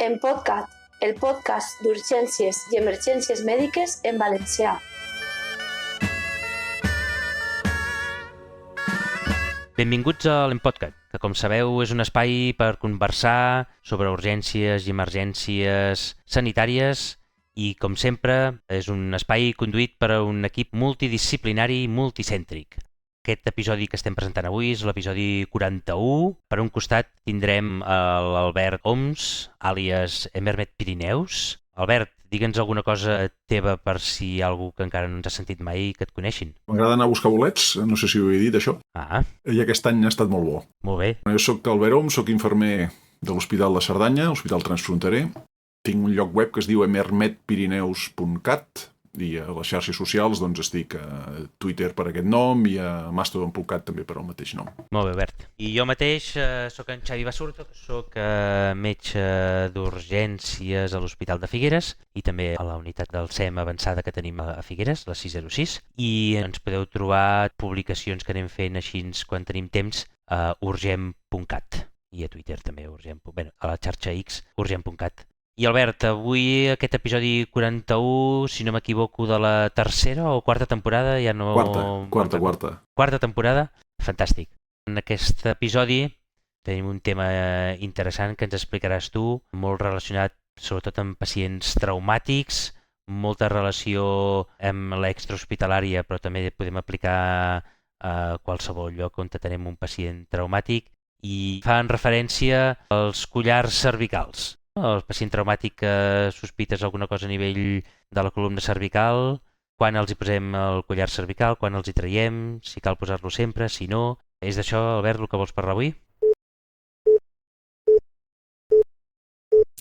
En PodCat, el podcast d'urgències i emergències mèdiques en valencià. Benvinguts a l'Empodcat, que com sabeu és un espai per conversar sobre urgències i emergències sanitàries i, com sempre, és un espai conduït per un equip multidisciplinari i multicèntric. Aquest episodi que estem presentant avui és l'episodi 41. Per un costat tindrem l'Albert Oms, àlies Emermet Pirineus. Albert, digue'ns alguna cosa teva per si hi ha algú que encara no ens ha sentit mai que et coneixin. M'agrada anar a buscar bolets, no sé si ho he dit, això. I aquest any ha estat molt bo. Molt bé. Jo soc Albert Oms, soc infermer de l'Hospital de Cerdanya, l'Hospital Transfronterer. Tinc un lloc web que es diu emermetpirineus.cat i a les xarxes socials doncs estic a Twitter per aquest nom i a mastodon.cat també per al mateix nom. Molt bé, Albert. I jo mateix soc en Xavi Basurto, soc metge d'urgències a l'Hospital de Figueres i també a la unitat del SEM avançada que tenim a Figueres, la 606, i ens podeu trobar publicacions que anem fent així quan tenim temps a urgent.cat i a Twitter també, a la xarxa X, urgent.cat. I Albert, avui aquest episodi 41, si no m'equivoco, de la tercera o quarta temporada, ja no... Quarta. Quarta temporada? Fantàstic. En aquest episodi tenim un tema interessant que ens explicaràs tu, molt relacionat sobretot amb pacients traumàtics, molta relació amb l'extrahospitalària, però també podem aplicar a qualsevol lloc on tenim un pacient traumàtic, i fan referència als collars cervicals. El pacient traumàtic que sospites alguna cosa a nivell de la columna cervical, quan els hi posem el collar cervical, quan els hi traiem, si cal posar-lo sempre, si no... És d'això, Albert, el que vols parlar avui?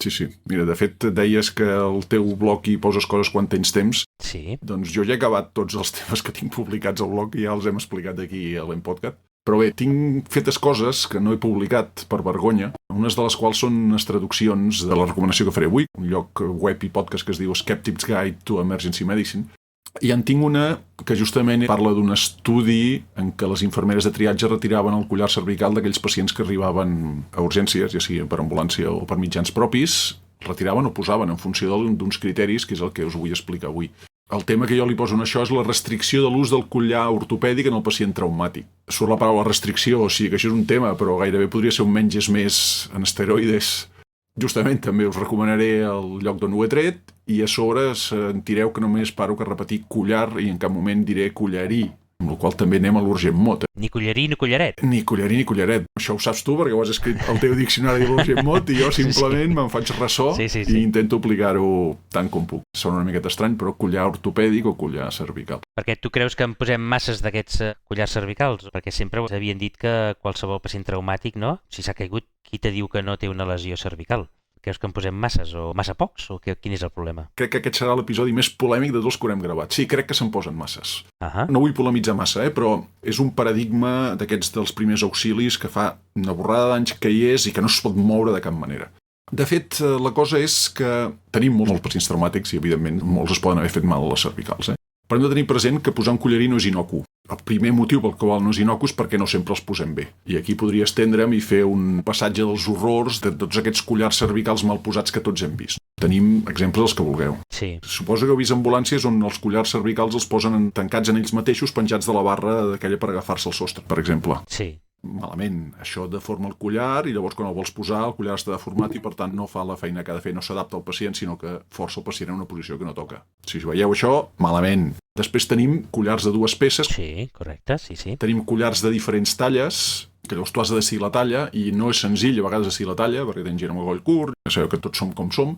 Sí. Mira, de fet, deies que al teu blog hi poses coses quan tens temps. Sí. Doncs jo ja he acabat tots els temes que tinc publicats al blog i ja els hem explicat aquí a l'Empodcat. Però bé, tinc fetes coses que no he publicat per vergonya, unes de les quals són unes traduccions de la recomanació que faré avui, un lloc web i podcast que es diu Skeptic's Guide to Emergency Medicine. I en tinc una que justament parla d'un estudi en què les infermeres de triatge retiraven el collar cervical d'aquells pacients que arribaven a urgències, ja sigui per ambulància o per mitjans propis, retiraven o posaven en funció d'uns criteris, que és el que us vull explicar avui. El tema que jo li poso en això és la restricció de l'ús del collar ortopèdic en el pacient traumàtic. Surt la paraula restricció, o sigui que això és un tema, però gairebé podria ser un menys és més en esteroides. Justament també us recomanaré el lloc d'on ho he tret i a sobre sentireu que només paro que repetir collar i en cap moment diré collarí, amb la qual també anem a l'urgent mot. Ni collarí ni collaret. Ni collarí ni collaret. Això ho saps tu perquè ho has escrit al teu diccionari de l'urgent mot i jo simplement me'n faig ressò i intento aplicar-ho tant com puc. Sona una miqueta estrany, però collar ortopèdic o collar cervical. Perquè tu creus que en posem masses d'aquests collars cervicals? Perquè sempre havien dit que qualsevol pacient traumàtic, no? Si s'ha caigut, qui te diu que no té una lesió cervical? Creus que en posem masses o massa pocs? O quin és el problema? Crec que aquest serà l'episodi més polèmic de tots que haurem gravat. Sí, crec que se'n posen masses. Uh-huh. No vull polemitzar massa, però és un paradigma d'aquests dels primers auxilis que fa una borrada d'anys que hi és i que no es pot moure de cap manera. De fet, la cosa és que tenim molts pacients traumàtics i, evidentment, molts es poden haver fet mal a les cervicals. Però hem de tenir present que posar un collarí no és inocu. El primer motiu pel qual no és inocu és perquè no sempre els posem bé. I aquí podria estendre'm i fer un passatge dels horrors de tots aquests collars cervicals mal posats que tots hem vist. Tenim exemples dels que vulgueu. Sí. Suposo que heu vist ambulàncies on els collars cervicals els posen tancats en ells mateixos, penjats de la barra d'aquella per agafar-se el sostre, per exemple. Sí. Malament. Això deforma el collar i llavors quan el vols posar el collar està deformat i per tant no fa la feina que ha de fer, no s'adapta al pacient sinó que força el pacient en una posició que no toca. Si veieu això, malament. Després tenim collars de dues peces. Sí, correcte, sí. Tenim collars de diferents talles, que llavors tu has de decidir la talla i no és senzill a vegades decidir la talla perquè tens gent amb el coll curt, ja sabeu que tots som com som.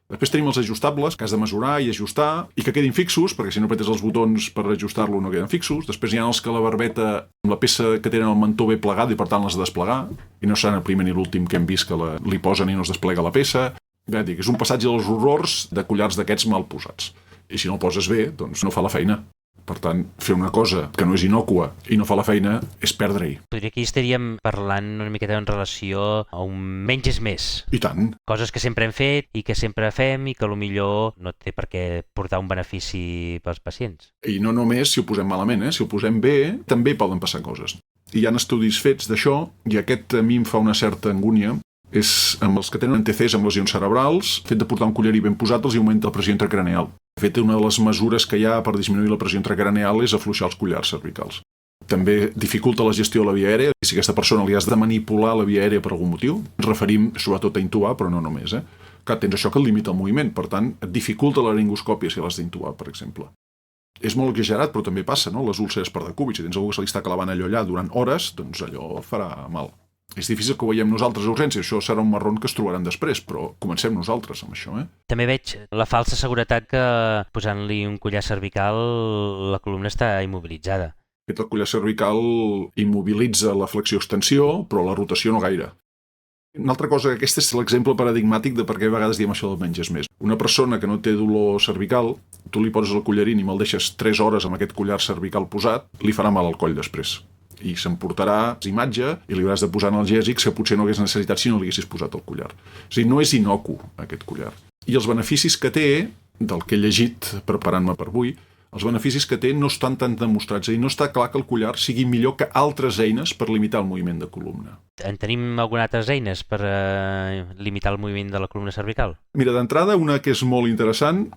Després tenim els ajustables, que has de mesurar i ajustar i que quedin fixos, perquè si no apretes els botons per ajustar-lo no queden fixos. Després hi ha els que la barbeta amb la peça que tenen el mentó bé plegat i per tant l'has de desplegar. I no seran el primer ni l'últim que hem vist que li posen i no es desplega la peça. Ja dic, és un passatge dels horrors de collars d'aquests mal posats. I si no el poses bé, doncs no fa la feina. Per tant, fer una cosa que no és inòcua i no fa la feina és perdre-hi. Podria que hi estaríem parlant una miqueta en relació a un menys és més. I tant. Coses que sempre hem fet i que sempre fem i que potser no té per què portar un benefici pels pacients. I no només si ho posem malament, si ho posem bé, també poden passar coses. I hi ha estudis fets d'això i aquest a mi em fa una certa angúnia. és amb els que tenen NTCs amb lesions cerebrals, el fet de portar un collarí ben posat els augmenta la pressió intracraneal. De fet, una de les mesures que hi ha per disminuir la pressió intracraneal és afluixar els collars cervicals. També dificulta la gestió de la via aèria. Si a aquesta persona li has de manipular la via aèria per algun motiu, ens referim sobretot a intubar, però no només. Clar, tens això que et limita el moviment, per tant, et dificulta la laringoscòpia si l'has d'intubar, per exemple. És molt exagerat, però també passa, no? Les úlceres per decúbit. Si tens algú que se li està clavant allò durant hores, doncs allò farà mal. És difícil que ho veiem nosaltres a urgències, això serà un marron que es trobaran després, però comencem nosaltres amb això. També veig la falsa seguretat que posant-li un collar cervical la columna està immobilitzada. El collar cervical immobilitza la flexió-extensió, però la rotació no gaire. Una altra cosa, aquest és l'exemple paradigmàtic de per què a vegades diem això del menys és més. Una persona que no té dolor cervical, tu li poses el collarín i me'l deixes 3 hores amb aquest collar cervical posat, li farà mal al coll després. I s'emportarà imatge i li hauràs de posar analgèsics que potser no hagués necessitat si no li haguessis posat el collar. És a dir, no és inocu aquest collar. I els beneficis que té, del que he llegit preparant-me per avui, els beneficis que té no estan tan demostrats. És a dir, no està clar que el collar sigui millor que altres eines per limitar el moviment de columna. En tenim algunes altres eines per limitar el moviment de la columna cervical? Mira, d'entrada, una que és molt interessant,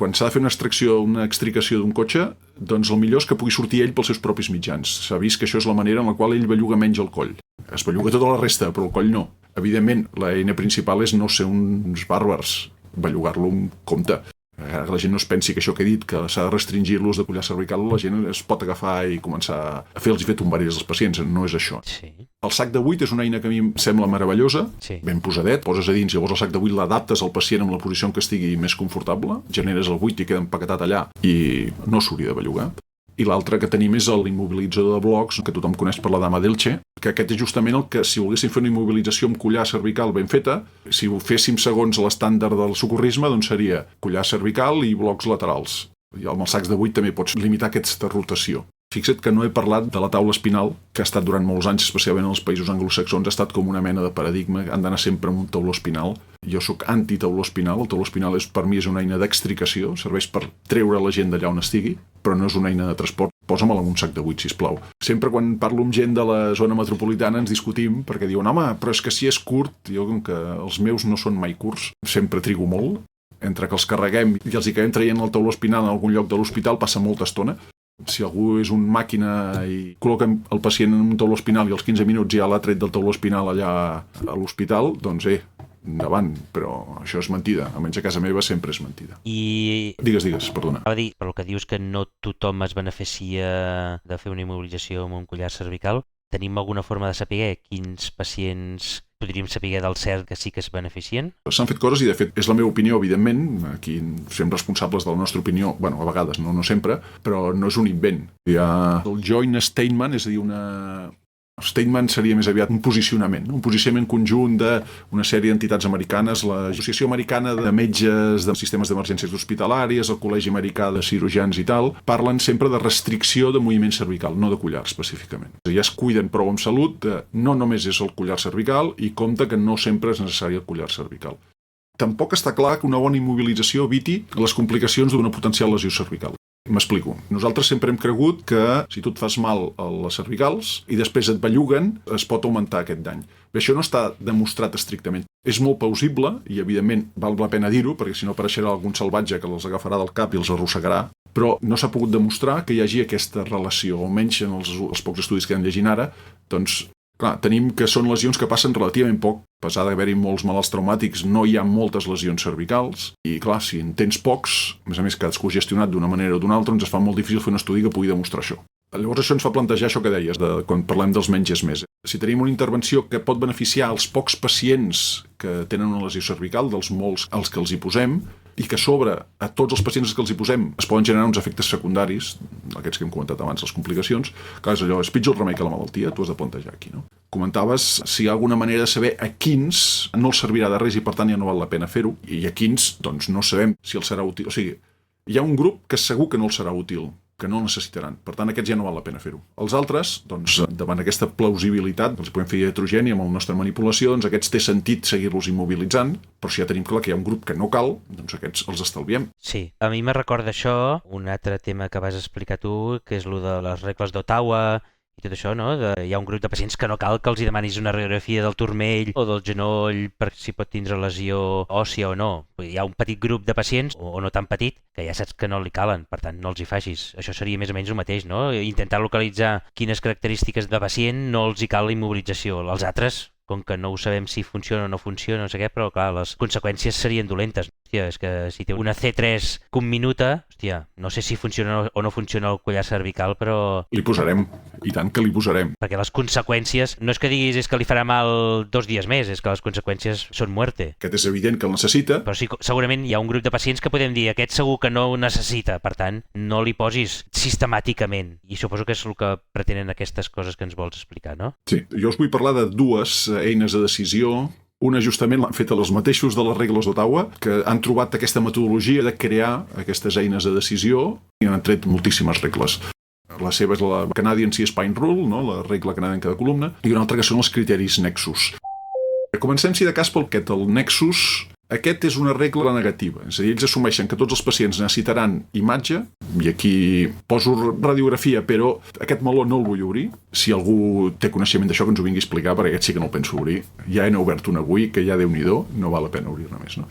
quan s'ha de fer una extricació d'un cotxe, doncs el millor és que pugui sortir ell pels seus propis mitjans. S'ha vist que això és la manera en la qual ell belluga menys el coll. Es belluga tota la resta, però el coll no. Evidentment, l'eina principal és no ser uns bàrbars, bellugar-lo amb compte. Que la gent no es pensi que això que he dit, que s'ha de restringir l'ús de collar cervical, la gent es pot agafar i començar a fer els tombaries als pacients. No és això. Sí. El sac de buit és una eina que a mi em sembla meravellosa, sí. Ben posadet, poses a dins, llavors el sac de buit l'adaptes al pacient amb la posició en què estigui més confortable, generes el buit i queda empaquetat allà i no s'hauria de bellugar. I l'altre que tenim és l'immobilitzador de blocs, que tothom coneix per la dama d'Elche, que aquest és justament el que, si volguéssim fer una immobilització amb collar cervical ben feta, si ho féssim segons l'estàndard del socorrisme, doncs seria collar cervical i blocs laterals. I amb els sacs de buit també pots limitar aquesta rotació. Fixa't que no he parlat de la taula espinal, que ha estat durant molts anys, especialment en els països anglosaxons, ha estat com una mena de paradigma, han d'anar sempre amb un tauló espinal. Jo sóc anti-tauló espinal, el tauló espinal per mi és una eina d'extricació, serveix per treure la gent d'allà on estigui, però no és una eina de transport. Posa-me'l en un sac de buit, sisplau. Sempre quan parlo amb gent de la zona metropolitana ens discutim, perquè diuen, home, però és que si és curt, jo com que els meus no són mai curts, sempre trigo molt, entre que els carreguem i els hi acabem traient el tauló espinal en algun lloc de l'hospital passa molta estona. Si algú és un màquina i col·loca el pacient en un tauló espinal i als 15 minuts ja l'ha tret del tauló espinal allà a l'hospital, doncs endavant, però això és mentida. Almenys a casa meva sempre és mentida. I... Digues, perdona. Va dir, però el que dius que no tothom es beneficia de fer una immobilització amb un collar cervical, tenim alguna forma de saber quins pacients podríem saber del cert que sí que es beneficien? S'han fet coses i, de fet, és la meva opinió, evidentment. Aquí som responsables de la nostra opinió, bueno, a vegades, no sempre, però no és un invent. Hi ha el joint statement, és a dir, statement seria més aviat un posicionament conjunt d'una sèrie d'entitats americanes, l'Associació Americana de Metges de Sistemes d'Emergències Hospitalàries, el Col·legi Americà de Cirurgians i tal, parlen sempre de restricció de moviment cervical, no de collar específicament. Ja es cuiden prou amb salut, no només és el collar cervical i compte que no sempre és necessari el collar cervical. Tampoc està clar que una bona immobilització eviti les complicacions d'una potencial lesió cervical. M'explico. Nosaltres sempre hem cregut que si tu et fas mal a les cervicals i després et belluguen, es pot augmentar aquest dany. Bé, això no està demostrat estrictament. És molt plausible i, evidentment, val la pena dir-ho, perquè si no apareixerà algun salvatge que els agafarà del cap i els arrossegarà, però no s'ha pogut demostrar que hi hagi aquesta relació, almenys en els pocs estudis que hem llegit ara, doncs, clar, tenim que són lesions que passen relativament poc. A pesar d'haver-hi molts malalts traumàtics, no hi ha moltes lesions cervicals i, clar, si en tens pocs, a més cadascú gestionat d'una manera o d'una altra, ens fa molt difícil fer un estudi que pugui demostrar això. Llavors això ens fa plantejar això que deies, quan parlem dels menys és més. Si tenim una intervenció que pot beneficiar els pocs pacients que tenen una lesió cervical, dels molts als que els hi posem, i que sobre a tots els pacients que els hi posem es poden generar uns efectes secundaris, aquests que hem comentat abans, les complicacions, clar, és allò, és pitjor el remei que la malaltia, t'ho has de plantejar aquí, no? Comentaves si hi ha alguna manera de saber a quins no els servirà de res i per tant ja no val la pena fer-ho, i a quins, doncs no sabem si els serà útil. O sigui, hi ha un grup que segur que no els serà útil, que no el necessitaran. Per tant, aquests ja no val la pena fer-ho. Els altres, doncs, davant aquesta plausibilitat, els podem fer heterogènia amb la nostra manipulació, doncs aquests té sentit seguir-los immobilitzant, però si ja tenim clar que hi ha un grup que no cal, doncs aquests els estalviem. Sí, a mi me recorda això un altre tema que vas explicar tu, que és el de les regles d'Ottawa i tot això, no? Hi ha un grup de pacients que no cal que els hi demanis una radiografia del turmell o del genoll per si pot tindre lesió òssia o no. Hi ha un petit grup de pacients, o no tan petit, que ja saps que no li calen, per tant no els hi facis. Això seria més o menys el mateix, no? Intentar localitzar quines característiques de pacient no els hi cal la immobilització. Els altres, com que no ho sabem si funciona o no funciona, no sé què, però clar, les conseqüències serien dolentes. Hòstia, és que si té una C3 conminuta, hòstia, no sé si funciona o no funciona el collar cervical, però... Li posarem, i tant que li posarem. Perquè les conseqüències, no és que diguis és que li farà mal 2 dies més, és que les conseqüències són muerte. Aquest és evident que el necessita. Però sí, segurament hi ha un grup de pacients que podem dir aquest segur que no ho necessita, per tant, no li posis sistemàticament. I suposo que és el que pretenen aquestes coses que ens vols explicar, no? Sí, jo us vull parlar de dues eines de decisió. Una justament l'han fet els mateixos de les regles d'Ottawa, que han trobat aquesta metodologia de crear aquestes eines de decisió i han tret moltíssimes regles. La seva és la Canadian C-Spine Rule, no? La regla canadiana de columna, i una altra que són els criteris Nexus. Comencem, si de cas, pel que el Nexus. Aquest és una regla negativa, és a dir, ells assumeixen que tots els pacients necessitaran imatge, i aquí poso radiografia, però aquest meló no el vull obrir. Si algú té coneixement d'això, que ens ho vingui a explicar, perquè aquest sí que no el penso obrir. Ja n'he obert un avui, que ja Déu-n'hi-do, no val la pena obrir-ne més, no?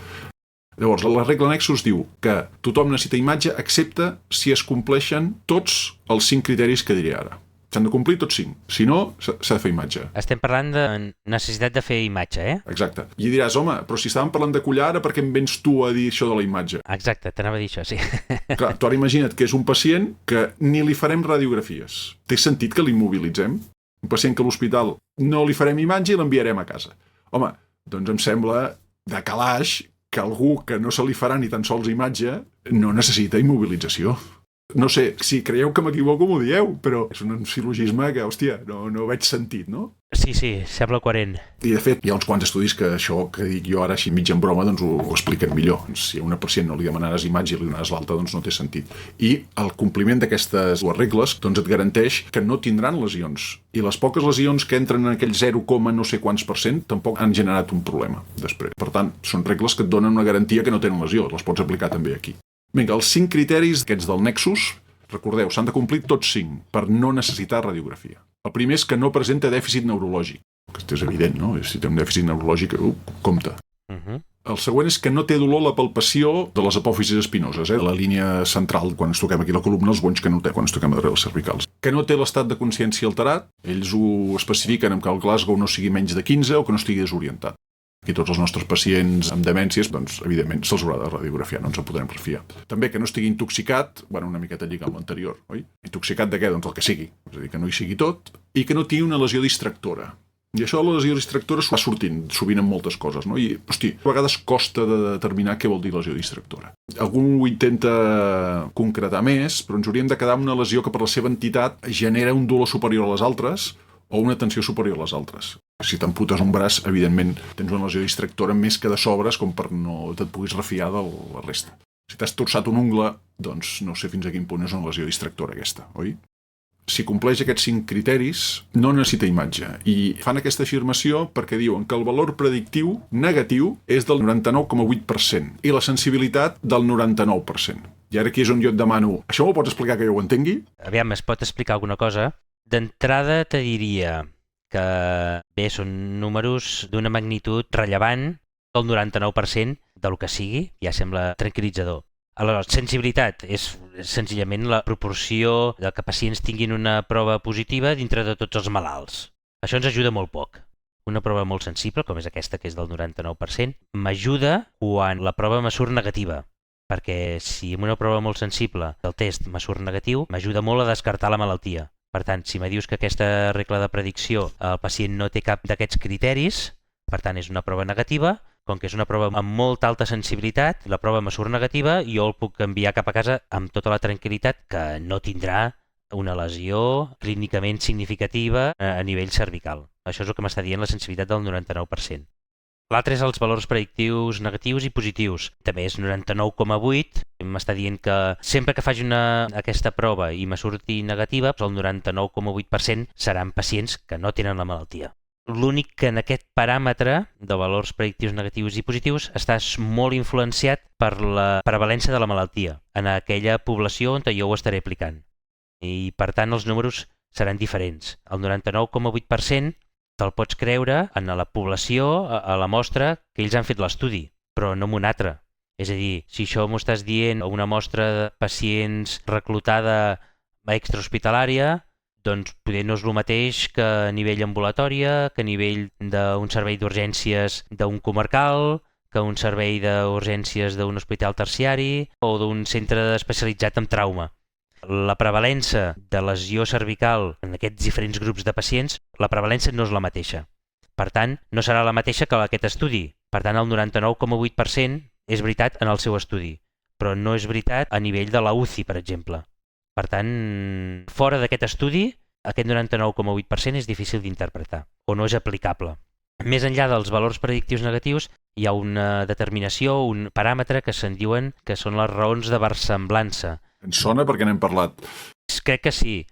Llavors, la regla Nexus diu que tothom necessita imatge, excepte si es compleixen tots els 5 criteris que diré ara. S'han de complir tots 5. Si no, s'ha de fer imatge. Estem parlant de necessitat de fer imatge, eh? Exacte. I diràs, home, però si estàvem parlant de collar, ara per què em vens tu a dir això de la imatge? Exacte, t'anava a dir això, sí. Clar, tu ara imagina't que és un pacient que ni li farem radiografies. Té sentit que l'immobilitzem? Un pacient que a l'hospital no li farem imatge i l'enviarem a casa. Home, doncs em sembla de calaix que algú que no se li farà ni tan sols imatge no necessita immobilització. No sé, si creieu que m'equivoco m'ho dieu, però és un silogisme que, hòstia, no veig sentit, no? Sí, sembla coherent. I de fet, hi ha uns quants estudis que això que dic jo ara així mig en broma doncs ho expliquen millor. Si a una pacient no li demanaràs imatge i li donaràs l'alta, doncs no té sentit. I el compliment d'aquestes dues regles doncs et garanteix que no tindran lesions. I les poques lesions que entren en aquell 0, no sé quants % tampoc han generat un problema després. Per tant, són regles que et donen una garantia que no tenen lesió. Les pots aplicar també aquí. Vinga, els 5 criteris aquests del Nexus, recordeu, s'han de complir tots 5 per no necessitar radiografia. El primer és que no presenta dèficit neurològic. Aquest és evident, no? Si té un dèficit neurològic, compte. El següent és que no té dolor la palpació de les apòfisis espinoses, la línia central, quan ens toquem aquí la columna, els bonys que no té quan ens toquem darrere les cervicals. Que no té l'estat de consciència alterat, ells ho especifiquen amb que el Glasgow no sigui menys de 15 o que no estigui desorientat. Aquí tots els nostres pacients amb demències, doncs, evidentment, se'ls haurà de radiografiar, no ens en podrem refiar. També que no estigui intoxicat, bueno, una miqueta lliga amb l'anterior, oi? Intoxicat de què? Doncs el que sigui. És a dir, que no hi sigui tot, i que no tingui una lesió distractora. I això de la lesió distractora va sortint sovint en moltes coses, no? I, hosti, a vegades costa de determinar què vol dir lesió distractora. Algú ho intenta concretar més, però ens hauríem de quedar amb una lesió que per la seva entitat genera un dolor superior a les altres o una tensió superior a les altres. Si t'amputes un braç, evidentment, tens una lesió distractora més que de sobres com per no te't puguis refiar de la resta. Si t'has torçat un ungle, doncs no sé fins a quin punt és una lesió distractora aquesta, oi? Si compleix aquests 5 criteris, no necessita imatge. I fan aquesta afirmació perquè diuen que el valor predictiu negatiu és del 99,8% i la sensibilitat del 99%. I ara aquí és on jo et demano, això m'ho pots explicar que jo ho entengui? Aviam, es pot explicar alguna cosa? D'entrada te diria que bé, són números d'una magnitud rellevant, el 99% del que sigui, ja sembla tranquil·litzador. Aleshores, sensibilitat és senzillament la proporció de que pacients tinguin una prova positiva dintre de tots els malalts. Això ens ajuda molt poc. Una prova molt sensible, com és aquesta que és del 99%, m'ajuda quan la prova me surt negativa. Perquè si en una prova molt sensible el test me surt negatiu, m'ajuda molt a descartar la malaltia. Per tant, si me dius que aquesta regla de predicció el pacient no té cap d'aquests criteris, per tant és una prova negativa, com que és una prova amb molta alta sensibilitat, la prova me surt negativa i jo el puc enviar cap a casa amb tota la tranquil·litat que no tindrà una lesió clínicament significativa a nivell cervical. Això és el que m'està dient la sensibilitat del 99%. L'altre és els valors predictius negatius i positius. També és 99,8. M'està dient que sempre que faci aquesta prova i me surti negativa, el 99,8% seran pacients que no tenen la malaltia. L'únic que en aquest paràmetre de valors predictius negatius i positius està molt influenciat per la prevalència de la malaltia en aquella població on jo ho estaré aplicant. I per tant els números seran diferents. El 99,8% te'l pots creure en la població, a la mostra, que ells han fet l'estudi, però no en una altra. És a dir, si això m'ho estàs dient a una mostra de pacients reclutada extrahospitalària, doncs poder no és el mateix que a nivell ambulatòria, que a nivell d'un servei d'urgències d'un comarcal, que un servei d'urgències d'un hospital terciari o d'un centre especialitzat en trauma. La prevalença de lesió cervical en aquests diferents grups de pacients, la prevalença no és la mateixa. Per tant, no serà la mateixa que aquest estudi. Per tant, el 99,8% és veritat en el seu estudi, però no és veritat a nivell de la UCI, per exemple. Per tant, fora d'aquest estudi, aquest 99,8% és difícil d'interpretar o no és aplicable. Més enllà dels valors predictius negatius, hi ha una determinació, un paràmetre que se'n diuen que són les raons de versemblança. Ens sona perquè n'hem parlat. Crec que sí.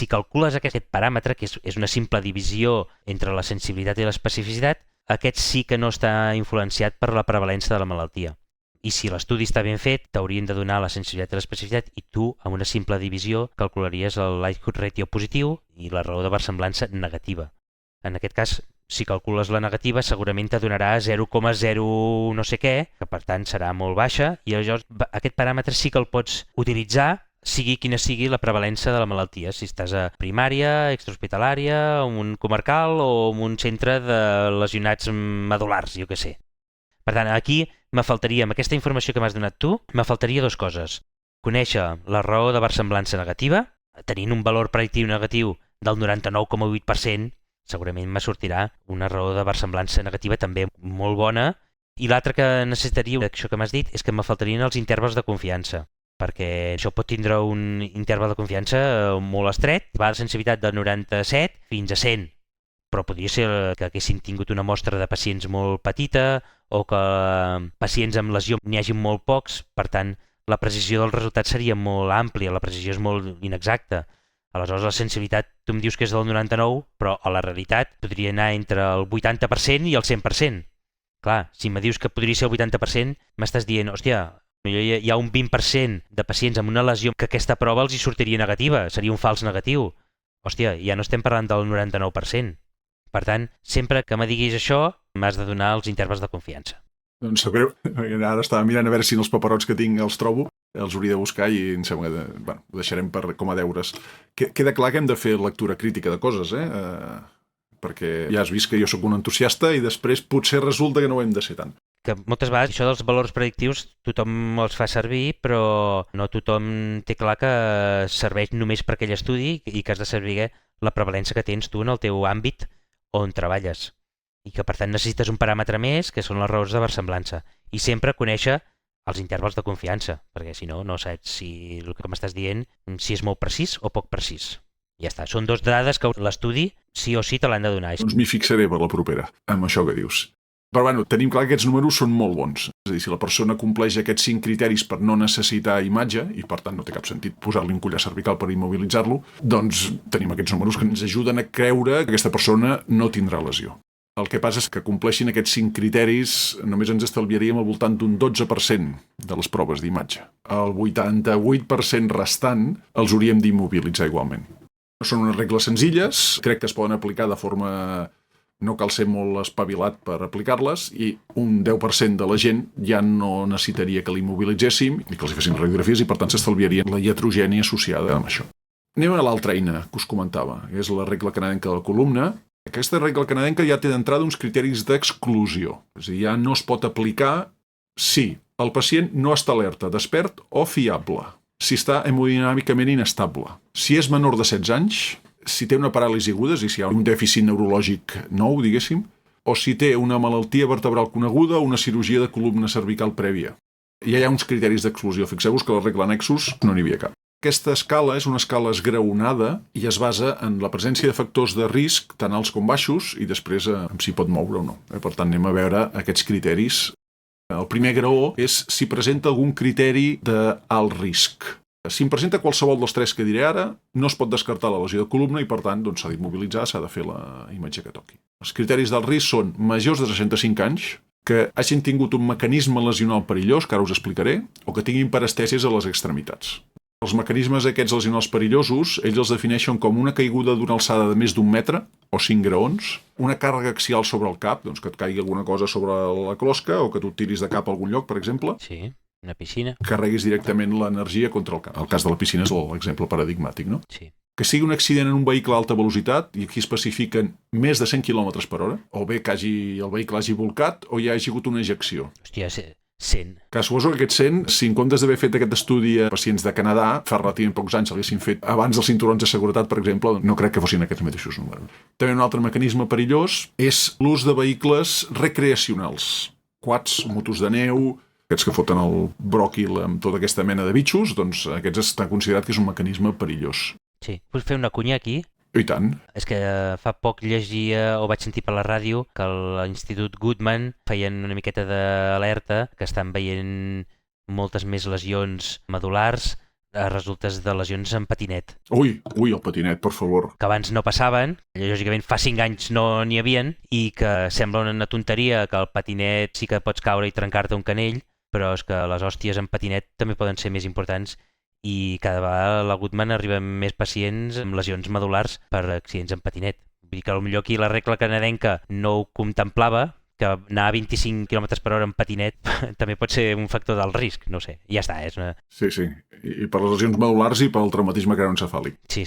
Si calcules aquest paràmetre, que és una simple divisió entre la sensibilitat i l'especificitat, aquest sí que no està influenciat per la prevalença de la malaltia. I si l'estudi està ben fet, t'haurien de donar la sensibilitat i l'especificitat i tu, amb una simple divisió, calcularies el likelihood ratio positiu i la raó de versemblança negativa. En aquest cas, si calcules la negativa, segurament te donarà 0,0 no sé què, que per tant serà molt baixa, i llavors aquest paràmetre sí que el pots utilitzar, sigui quina sigui la prevalença de la malaltia, si estàs a primària, extrahospitalària, en un comarcal o en un centre de lesionats medul·lars, jo què sé. Per tant, aquí m'afaltaria, amb aquesta informació que m'has donat tu, m'afaltaria dues coses. Conèixer la raó de versemblança negativa, tenint un valor predictiu negatiu del 99,8%, segurament me sortirà una raó de versemblança negativa també molt bona. I l'altre que necessitaria, això que m'has dit, és que me faltarien els intervals de confiança, perquè això pot tindre un interval de confiança molt estret, va de sensibilitat de 97 fins a 100, però podria ser que haguessin tingut una mostra de pacients molt petita o que pacients amb lesió n'hi hagi molt pocs, per tant, la precisió del resultat seria molt àmplia, la precisió és molt inexacta. Aleshores, la sensibilitat, tu em dius que és del 99, però a la realitat podria anar entre el 80% i el 100%. Clar, si me dius que podria ser el 80%, m'estàs dient, hòstia, hi ha un 20% de pacients amb una lesió que aquesta prova els hi sortiria negativa, seria un fals negatiu. Hòstia, ja no estem parlant del 99%. Per tant, sempre que me diguis això, m'has de donar els intervals de confiança. Doncs sap greu, ara estava mirant a veure si en els paperots que tinc els trobo, els hauria de buscar i em sembla que ho deixarem com a deures. Queda clar que hem de fer lectura crítica de coses, perquè ja has vist que jo sóc un entusiasta i després potser resulta que no ho hem de ser tant. Que moltes vegades això dels valors predictius tothom els fa servir, però no tothom té clar que serveix només per aquell estudi i que has de saber la prevalença que tens tu en el teu àmbit on treballes. I que per tant necessites un paràmetre més, que són les raons de versemblança. I sempre conèixer els intervals de confiança, perquè si no, no saps si el que m'estàs dient si és molt precís o poc precís. Ja està, són dues dades que l'estudi sí o sí te l'han de donar. Doncs m'hi fixaré per la propera, amb això que dius. Però bueno, tenim clar que aquests números són molt bons. És a dir, si la persona compleix aquests 5 criteris per no necessitar imatge, i per tant no té cap sentit posar-li un collar cervical per immobilitzar-lo, doncs tenim aquests números que ens ajuden a creure que aquesta persona no tindrà lesió. El que passa és que compleixin aquests 5 criteris només ens estalviaríem al voltant d'un 12% de les proves d'imatge. El 88% restant els hauríem d'immobilitzar igualment. Són unes regles senzilles, crec que es poden aplicar de forma... No cal ser molt espavilat per aplicar-les i un 10% de la gent ja no necessitaria que l'immobilitzéssim i que els fessin radiografies i per tant s'estalviarien la iatrogènia associada amb això. Anem a l'altra eina que us comentava, que és la regla canadenca de la columna. Aquesta regla canadenca ja té d'entrada uns criteris d'exclusió. És a dir, ja no es pot aplicar si el pacient no està alerta, despert o fiable, si està hemodinàmicament inestable, si és menor de 16 anys, si té una paràlisi aguda, és a dir, si hi ha un dèficit neurològic nou, diguéssim, o si té una malaltia vertebral coneguda o una cirurgia de columna cervical prèvia. Ja hi ha uns criteris d'exclusió. Fixeu-vos que a la regla Nexus no n'hi havia cap. Aquesta escala és una escala esgraonada i es basa en la presència de factors de risc, tant alts com baixos, i després en si pot moure o no. Per tant, anem a veure aquests criteris. El primer graó és si presenta algun criteri d'alt risc. Si em presenta qualsevol dels 3 que diré ara, no es pot descartar la lesió de columna i, per tant, s'ha d'immobilitzar, s'ha de fer la imatge que toqui. Els criteris d'alt risc són majors de 65 anys, que hagin tingut un mecanisme lesional perillós, que ara us explicaré, o que tinguin parestèsies a les extremitats. Els mecanismes aquests lesionals perillosos, ells els defineixen com una caiguda d'una alçada de més d'1 metre, o 5 graons, una càrrega axial sobre el cap, doncs que et caigui alguna cosa sobre la closca, o que tu et tiris de cap a algun lloc, per exemple. Sí, una piscina. Carreguis directament l'energia contra el cap. El cas de la piscina és l'exemple paradigmàtic, no? Sí. Que sigui un accident en un vehicle a alta velocitat, i aquí especifiquen més de 100 km per hora, o bé que el vehicle hagi volcat o hi hagi hagut una ejecció. Hòstia, 100. Que suposo que aquest 100, si en comptes d'haver fet aquest estudi a pacients de Canadà, fa relativament pocs anys l'haguessin fet abans dels cinturons de seguretat, per exemple, no crec que fossin aquests mateixos números. També un altre mecanisme perillós és l'ús de vehicles recreacionals. Quads, motos de neu, aquests que foten el bròquil amb tota aquesta mena de bitxos, doncs aquests està considerat que és un mecanisme perillós. Sí. Puc fer una cunya aquí? I tant. És que fa poc llegia o vaig sentir per la ràdio que a l'Institut Goodman feien una miqueta d'alerta que estan veient moltes més lesions medul·lars a resultes de lesions en patinet. Ui, el patinet, per favor. Que abans no passaven, lògicament fa 5 anys no n'hi havien, i que sembla una tonteria que el patinet sí que pots caure i trencar-te un canell, però és que les hòsties en patinet també poden ser més importants i cada vegada a la Goodman arriben més pacients amb lesions medul·lars per accidents en patinet. Vull dir que potser aquí la regla canadenca no ho contemplava, que anar a 25 km per hora en patinet també pot ser un factor del risc, no sé, ja està. És una... Sí. I per les lesions medul·lars i pel traumatisme cranoencefàlic. Sí.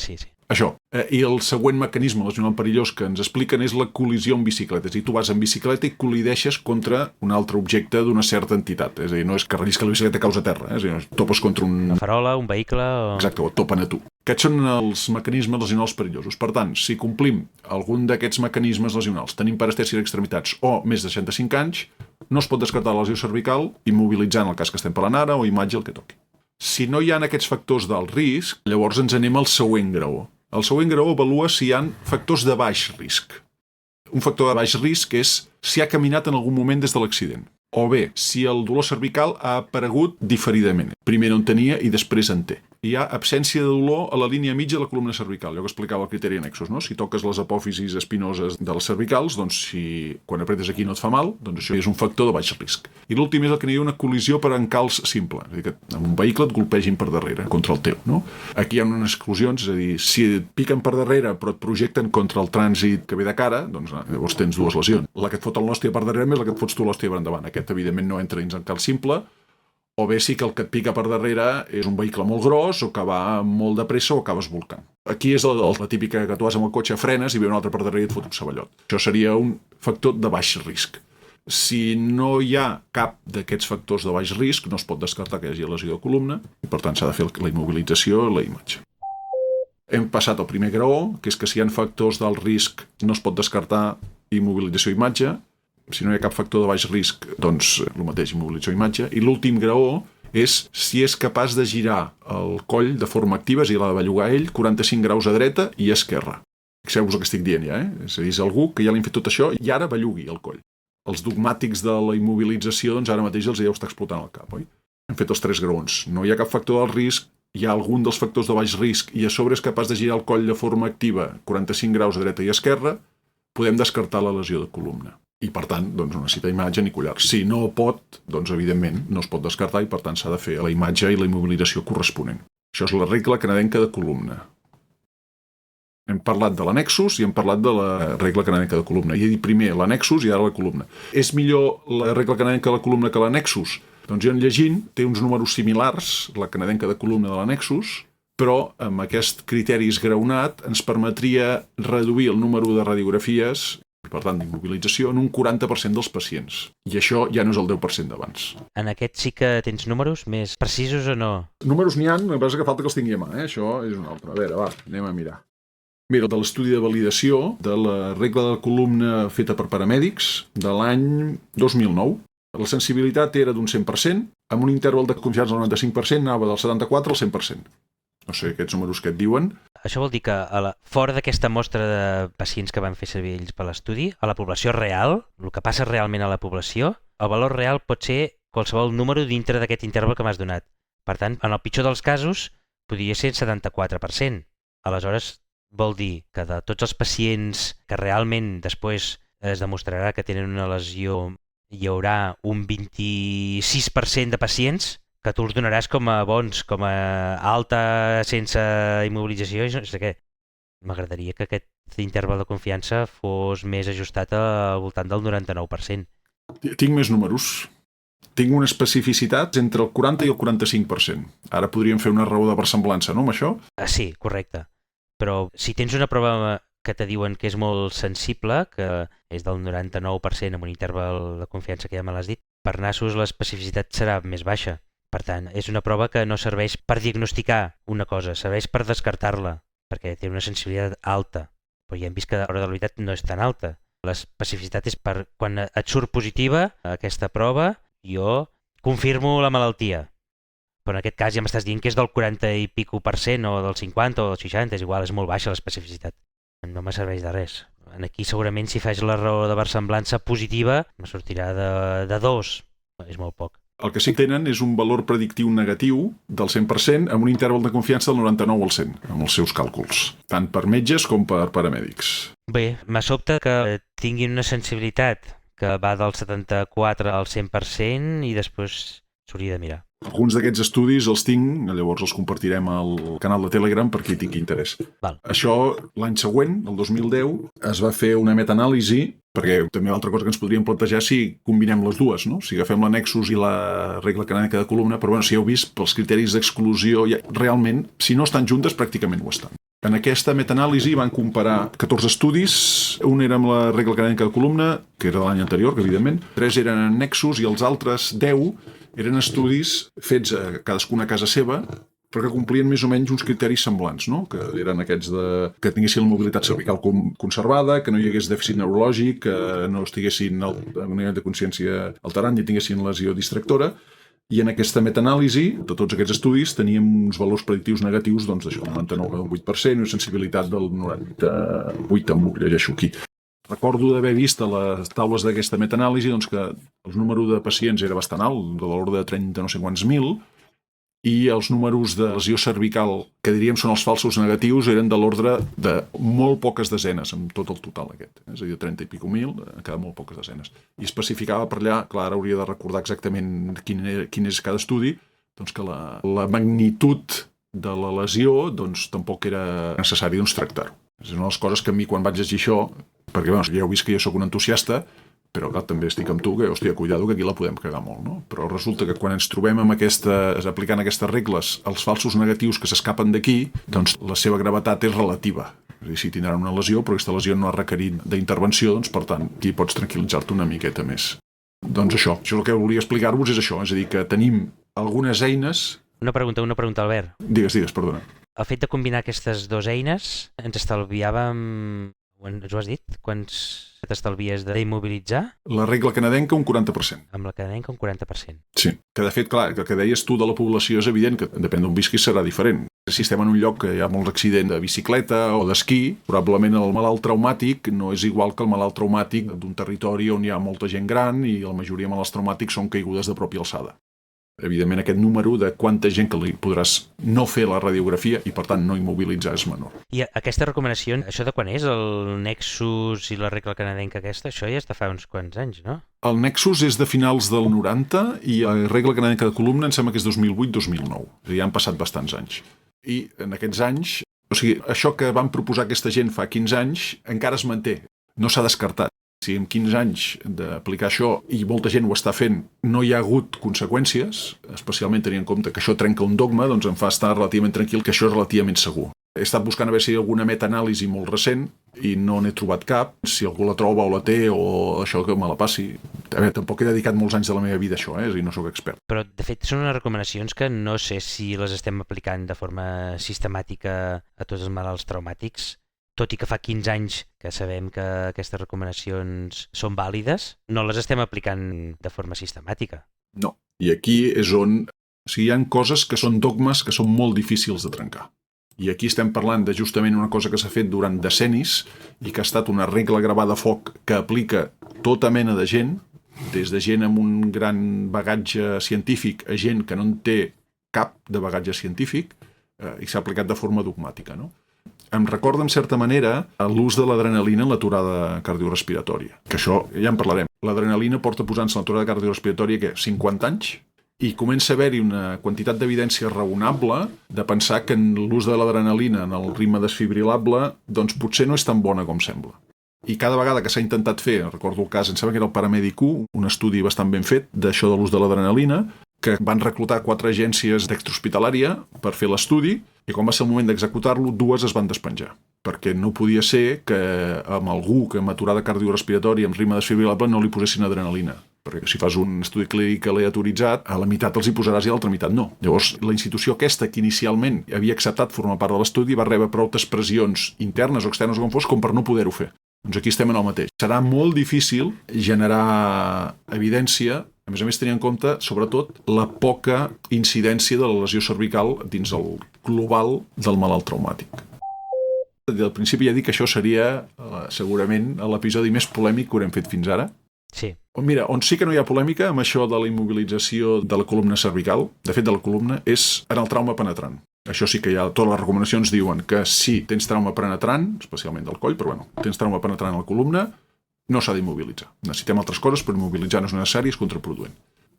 Això. I el següent mecanisme lesional perillós que ens expliquen és la col·lisió en bicicleta. És a dir, tu vas en bicicleta i col·lideixes contra un altre objecte d'una certa entitat. És a dir, no és que rellisca la bicicleta causa terra, és a dir, topes contra una farola, un vehicle... O... Exacte, o et topen a tu. Aquests són els mecanismes lesionals perillosos. Per tant, si complim algun d'aquests mecanismes lesionals, tenim parestèsia d'extremitats o més de 65 anys, no es pot descartar la lesió cervical immobilitzant el cas que estem parlant ara o imatge el que toqui. Si no hi ha aquests factors d'alt risc, llavors ens anem al següent graó. El següent graó avalua si hi ha factors de baix risc. Un factor de baix risc és si ha caminat en algun moment des de l'accident. O bé, si el dolor cervical ha aparegut diferidament. Primer no en tenia i després en té. Hi ha absència de dolor a la línia mitja de la columna cervical, allò que explicava el criteri annexos, no? Si toques les apòfisis espinoses de les cervicals, doncs si quan apretes aquí no et fa mal, doncs això és un factor de baix risc. I l'últim és el que n'hi ha una col·lisió per encalç simple, és a dir, que amb un vehicle et golpegin per darrere, contra el teu, no? Aquí hi ha unes exclusions, és a dir, si et piquen per darrere però et projecten contra el trànsit que ve de cara, doncs llavors tens dues lesions. La que et fot l'hòstia per darrere més la que et fots tu l'hòstia per endavant. Aquest, evidentment, no entra dins encalç simple, o bé sí que el que et pica per darrere és un vehicle molt gros o que va molt de pressa o acabes volcant. Aquí és la típica que tu vas amb el cotxe, frenes i ve un altre per darrere i et fot un ceballot. Això seria un factor de baix risc. Si no hi ha cap d'aquests factors de baix risc, no es pot descartar que hi hagi lesió de columna i per tant s'ha de fer la immobilització i la imatge. Hem passat al primer graó, que és que si hi ha factors d'alt risc no es pot descartar immobilització i imatge. Si no hi ha cap factor de baix risc, doncs el mateix, immobilització i imatge. I l'últim graó és si és capaç de girar el coll de forma activa, és a dir, la de bellugar ell 45 graus a dreta i a esquerra. Fixeu-vos el que estic dient ja, És a dir, és algú que ja li han fet tot això i ara bellugui el coll. Els dogmàtics de la immobilització, doncs ara mateix els deu estar explotant el cap, oi? Hem fet els 3 graons. No hi ha cap factor d'alt risc, hi ha algun dels factors de baix risc i a sobre és capaç de girar el coll de forma activa 45 graus a dreta i a esquerra, podem descartar la lesió de columna. I, per tant, doncs no necessita imatge ni collar. Si no pot, doncs evidentment no es pot descartar i, per tant, s'ha de fer la imatge i la immobilització corresponent. Això és la regla canadenca de columna. Hem parlat de l'annexus i hem parlat de la regla canadenca de columna. I he dit primer l'annexus i ara la columna. És millor la regla canadenca de la columna que l'annexus? Doncs jo, en llegint, té uns números similars, la canadenca de columna de l'annexus, però amb aquest criteri esgraonat ens permetria reduir el número de radiografies, per tant, d'immobilització, en un 40% dels pacients. I això ja no és el 10% d'abans. En aquest sí que tens números més precisos o no? Números n'hi ha, el que passa que falta que els tingui a mà, Això és un altre. A veure, va, anem a mirar. Mira, de l'estudi de validació de la regla de la columna feta per paramèdics de l'any 2009, la sensibilitat era d'un 100%, amb un interval de confiança del 95%, anava del 74% al 100%. No sé aquests números que et diuen. Això vol dir que fora d'aquesta mostra de pacients que van fer servir ells per l'estudi, a la població real, el que passa realment a la població, el valor real pot ser qualsevol número dintre d'aquest interval que m'has donat. Per tant, en el pitjor dels casos, podria ser el 74%. Aleshores, vol dir que de tots els pacients que realment després es demostrarà que tenen una lesió, hi haurà un 26% de pacients que tu els donaràs com a bons, com a alta sense immobilització, i no sé què. M'agradaria que aquest interval de confiança fos més ajustat al voltant del 99%. Tinc més números. Tinc una especificitat entre el 40 i el 45%. Ara podríem fer una raó de versemblança, no, amb això? Sí, correcte. Però si tens una prova que te diuen que és molt sensible, que és del 99% amb un interval de confiança que ja me l'has dit, per nassos l'especificitat serà més baixa. Per tant, és una prova que no serveix per diagnosticar una cosa, serveix per descartar-la, perquè té una sensibilitat alta. Però ja hem vist que a l'hora de la veritat no és tan alta. L'especificitat és per quan et surt positiva aquesta prova, jo confirmo la malaltia. Però en aquest cas ja m'estàs dient que és del 40 i pico % o del 50 o del 60, és igual, és molt baixa l'especificitat. No me serveix de res. Aquí segurament si faig la raó de versemblança positiva me sortirà de 2, és molt poc. El que sí que tenen és un valor predictiu negatiu del 100% amb un interval de confiança del 99 al 100, amb els seus càlculs, tant per metges com per paramèdics. Bé, me sobta que tinguin una sensibilitat que va del 74 al 100% i després s'hauria de mirar. Alguns d'aquests estudis els tinc, llavors els compartirem al canal de Telegram per qui tingui interès. Val. Això, l'any següent, el 2010, es va fer una metaanàlisi, perquè també l'altra cosa que ens podríem plantejar si combinem les dues, no? Si agafem la Nexus i la regla canàdica de columna, però bueno, si heu vist, pels criteris d'exclusió, ja, realment, si no estan juntes, pràcticament ho estan. En aquesta metaanàlisi van comparar 14 estudis, un era amb la regla canàdica de columna, que era de l'any anterior, que evidentment, 3 eren en Nexus i els altres 10 eren estudis fets a cadascuna a casa seva, però que complien més o menys uns criteris semblants, no? Que eren aquests que tinguessin la mobilitat cervical conservada, que no hi hagués dèficit neurològic, que no estiguessin el nivell de consciència alterant i tinguessin lesió distractora. I en aquesta metaanàlisi de tots aquests estudis teníem uns valors predictius negatius, doncs d'això, el 99,8% i una sensibilitat del 98%, em ho llegeixo aquí. Recordo d'haver vist a les taules d'aquesta metaanàlisi doncs, que el número de pacients era bastant alt, de l'ordre de 30 no sé quants mil, i els números de lesió cervical, que diríem són els falsos negatius, eren de l'ordre de molt poques desenes, amb tot el total aquest. És a dir, 30 i pico mil, cada molt poques desenes. I especificava per allà, clar, ara hauria de recordar exactament quin és cada estudi, doncs que la magnitud de la lesió doncs, tampoc era necessari tractar-ho. És una de les coses que a mi, quan vaig llegir això, perquè bueno, ja heu vist que jo sóc un entusiasta, però clar, també estic amb tu, que hòstia, cuidado, que aquí la podem cagar molt, no? Però resulta que quan ens trobem amb aplicant aquestes regles, els falsos negatius que s'escapen d'aquí, doncs la seva gravetat és relativa. És a dir, si tindran una lesió, però aquesta lesió no ha requerit d'intervenció, doncs per tant, aquí pots tranquil·litzar-te una miqueta més. Doncs això el que volia explicar-vos és això, és a dir, que tenim algunes eines... Una pregunta, Albert. Digues, perdona. El fet de combinar aquestes dues eines ens estalviàvem... Ens ho has dit? Quants t'estalvies d'immobilitzar? La regla canadenca, un 40%. Amb la canadenca, un 40%. Sí, que de fet, clar, el que deies tu de la població és evident que depèn d'on visquis serà diferent. Si estem en un lloc que hi ha molts accidents de bicicleta o d'esquí, probablement el malalt traumàtic no és igual que el malalt traumàtic d'un territori on hi ha molta gent gran i la majoria de malalts traumàtics són caigudes de pròpia alçada. Evidentment, aquest número de quanta gent que li podràs no fer la radiografia i, per tant, no immobilitzar és menor. I aquesta recomanació, això de quan és? El Nexus i la regla canadenca aquesta? Això ja és de fa uns quants anys, no? El Nexus és de finals del 90 i la regla canadenca de columna em sembla que és 2008-2009. Ja han passat bastants anys. I en aquests anys, o sigui, això que van proposar aquesta gent fa 15 anys encara es manté, no s'ha descartat. Si en 15 anys d'aplicar això i molta gent ho està fent, no hi ha hagut conseqüències, especialment tenint en compte que això trenca un dogma, doncs em fa estar relativament tranquil que això és relativament segur. He estat buscant a veure si hi ha alguna metaanàlisi molt recent i no n'he trobat cap. Si algú la troba o la té o això que me la passi. A veure, tampoc he dedicat molts anys de la meva vida a això, és a dir, no sóc expert. Però, de fet, són unes recomanacions que no sé si les estem aplicant de forma sistemàtica a tots els malalts traumàtics. Tot i que fa 15 anys que sabem que aquestes recomanacions són vàlides, no les estem aplicant de forma sistemàtica. No. I aquí és on... O sigui, hi ha coses que són dogmes que són molt difícils de trencar. I aquí estem parlant de justament una cosa que s'ha fet durant decennis i que ha estat una regla gravada a foc que aplica tota mena de gent, des de gent amb un gran bagatge científic a gent que no en té cap de bagatge científic i s'ha aplicat de forma dogmàtica, no? Em recorda, en certa manera, l'ús de l'adrenalina en l'aturada cardiorrespiratòria. Que això ja en parlarem. L'adrenalina porta posant-se en l'aturada cardiorrespiratòria, què, 50 anys? i comença a haver-hi una quantitat d'evidència raonable de pensar que l'ús de l'adrenalina en el ritme desfibrilable doncs potser no és tan bona com sembla. I cada vegada que s'ha intentat fer, recordo el cas, em sembla que era el Paramèdic 1, un estudi bastant ben fet d'això de l'ús de l'adrenalina, que van reclutar 4 agències d'extrahospitalària per fer l'estudi i quan va ser el moment d'executar-lo, 2 es van despenjar. Perquè no podia ser que amb algú que amb aturada cardiorrespiratòria amb ritme desfibrilable no li posessin adrenalina. Perquè si fas un estudi clínic aleatoritzat, a la meitat els hi posaràs i a l'altra meitat no. Llavors, la institució aquesta que inicialment havia acceptat formar part de l'estudi va rebre prou pressions internes o externes com fos com per no poder-ho fer. Doncs aquí estem en el mateix. Serà molt difícil generar evidència, a més tenint en compte, sobretot, la poca incidència de la lesió cervical dins el global del malalt traumàtic. Al principi ja dic que això seria segurament l'episodi més polèmic que haurem fet fins ara. Sí. Mira, on sí que no hi ha polèmica amb això de la immobilització de la columna cervical, de fet de la columna, és en el trauma penetrant. Això sí que hi ha, totes les recomanacions diuen que si tens trauma penetrant, especialment del coll, però bueno, tens trauma penetrant a la columna, no s'ha d'immobilitzar. Necessitem altres coses, però immobilitzar no és necessari, és contraproduent.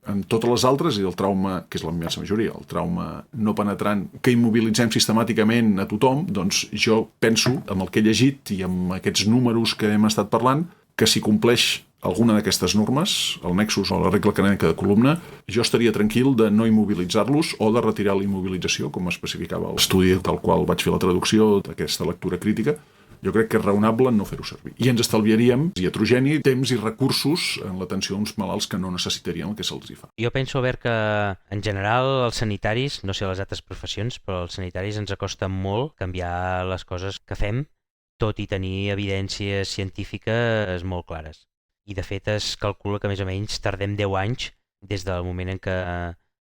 En totes les altres, i el trauma, que és la immensa majoria, el trauma no penetrant, que immobilitzem sistemàticament a tothom, doncs jo penso, amb el que he llegit i amb aquests números que hem estat parlant, que si compleix alguna d'aquestes normes, el Nexus o la regla canadenca de columna, jo estaria tranquil de no immobilitzar-los o de retirar la immobilització, com especificava l'estudi del qual vaig fer la traducció d'aquesta lectura crítica. Jo crec que és raonable no fer-ho servir. I ens estalviaríem iatrogeni, temps i recursos en l'atenció d'uns malalts que no necessitarien el que se'ls hi fa. Jo penso, Albert, que en general els sanitaris, no sé les altres professions, però els sanitaris ens acosta molt canviar les coses que fem, tot i tenir evidències científiques molt clares. I de fet es calcula que més o menys tardem 10 anys des del moment en què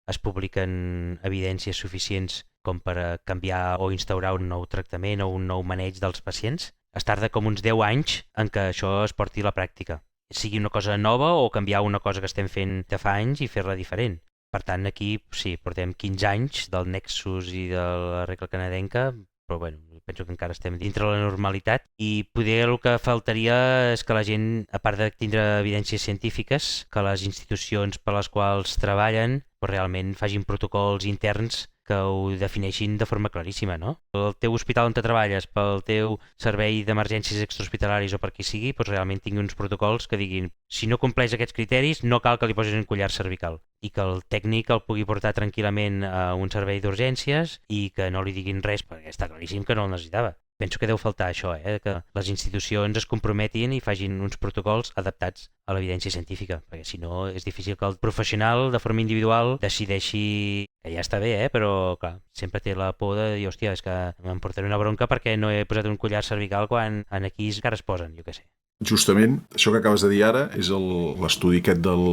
es publiquen evidències suficients com per canviar o instaurar un nou tractament o un nou maneig dels pacients. Es tarda com uns 10 anys en què això es porti a la pràctica. Sigui una cosa nova o canviar una cosa que estem fent de fa anys i fer-la diferent. Per tant, aquí sí, portem 15 anys del Nexus i de la regla canadenca, però bueno, penso que encara estem dintre la normalitat i poder el que faltaria és que la gent, a part de tindre evidències científiques, que les institucions per les quals treballen realment facin protocols interns que ho defineixin de forma claríssima, no? El teu hospital on te treballes, pel teu servei d'emergències extrahospitalaris o per qui sigui, doncs realment tingui uns protocols que diguin si no compleix aquests criteris no cal que li posis un collar cervical i que el tècnic el pugui portar tranquil·lament a un servei d'urgències i que no li diguin res perquè està claríssim que no el necessitava. Penso que deu faltar això, que les institucions es comprometin i facin uns protocols adaptats a l'evidència científica, perquè si no és difícil que el professional de forma individual decideixi, que ja està bé, però clar, sempre té la por de dir, hòstia, és que em portaré una bronca perquè no he posat un collar cervical quan aquí encara es posen, jo què sé. Justament, això que acabes de dir ara és l'estudi aquest del...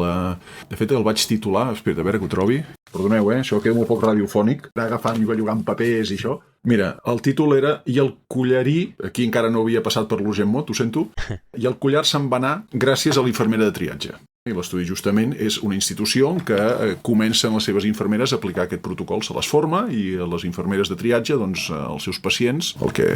De fet, el vaig titular, espera, a veure que ho trobi. Perdoneu, això queda molt poc radiofònic, anar agafant i bellugant papers i això. Mira, el títol era I el collarí, aquí encara no havia passat per l'Urgentmot, ho sento, i el collar se'n va anar gràcies a l'infermera de triatge. I l'estudi justament és una institució en què comencen les seves infermeres a aplicar aquest protocol, se les forma i les infermeres de triatge, doncs, als seus pacients, el que...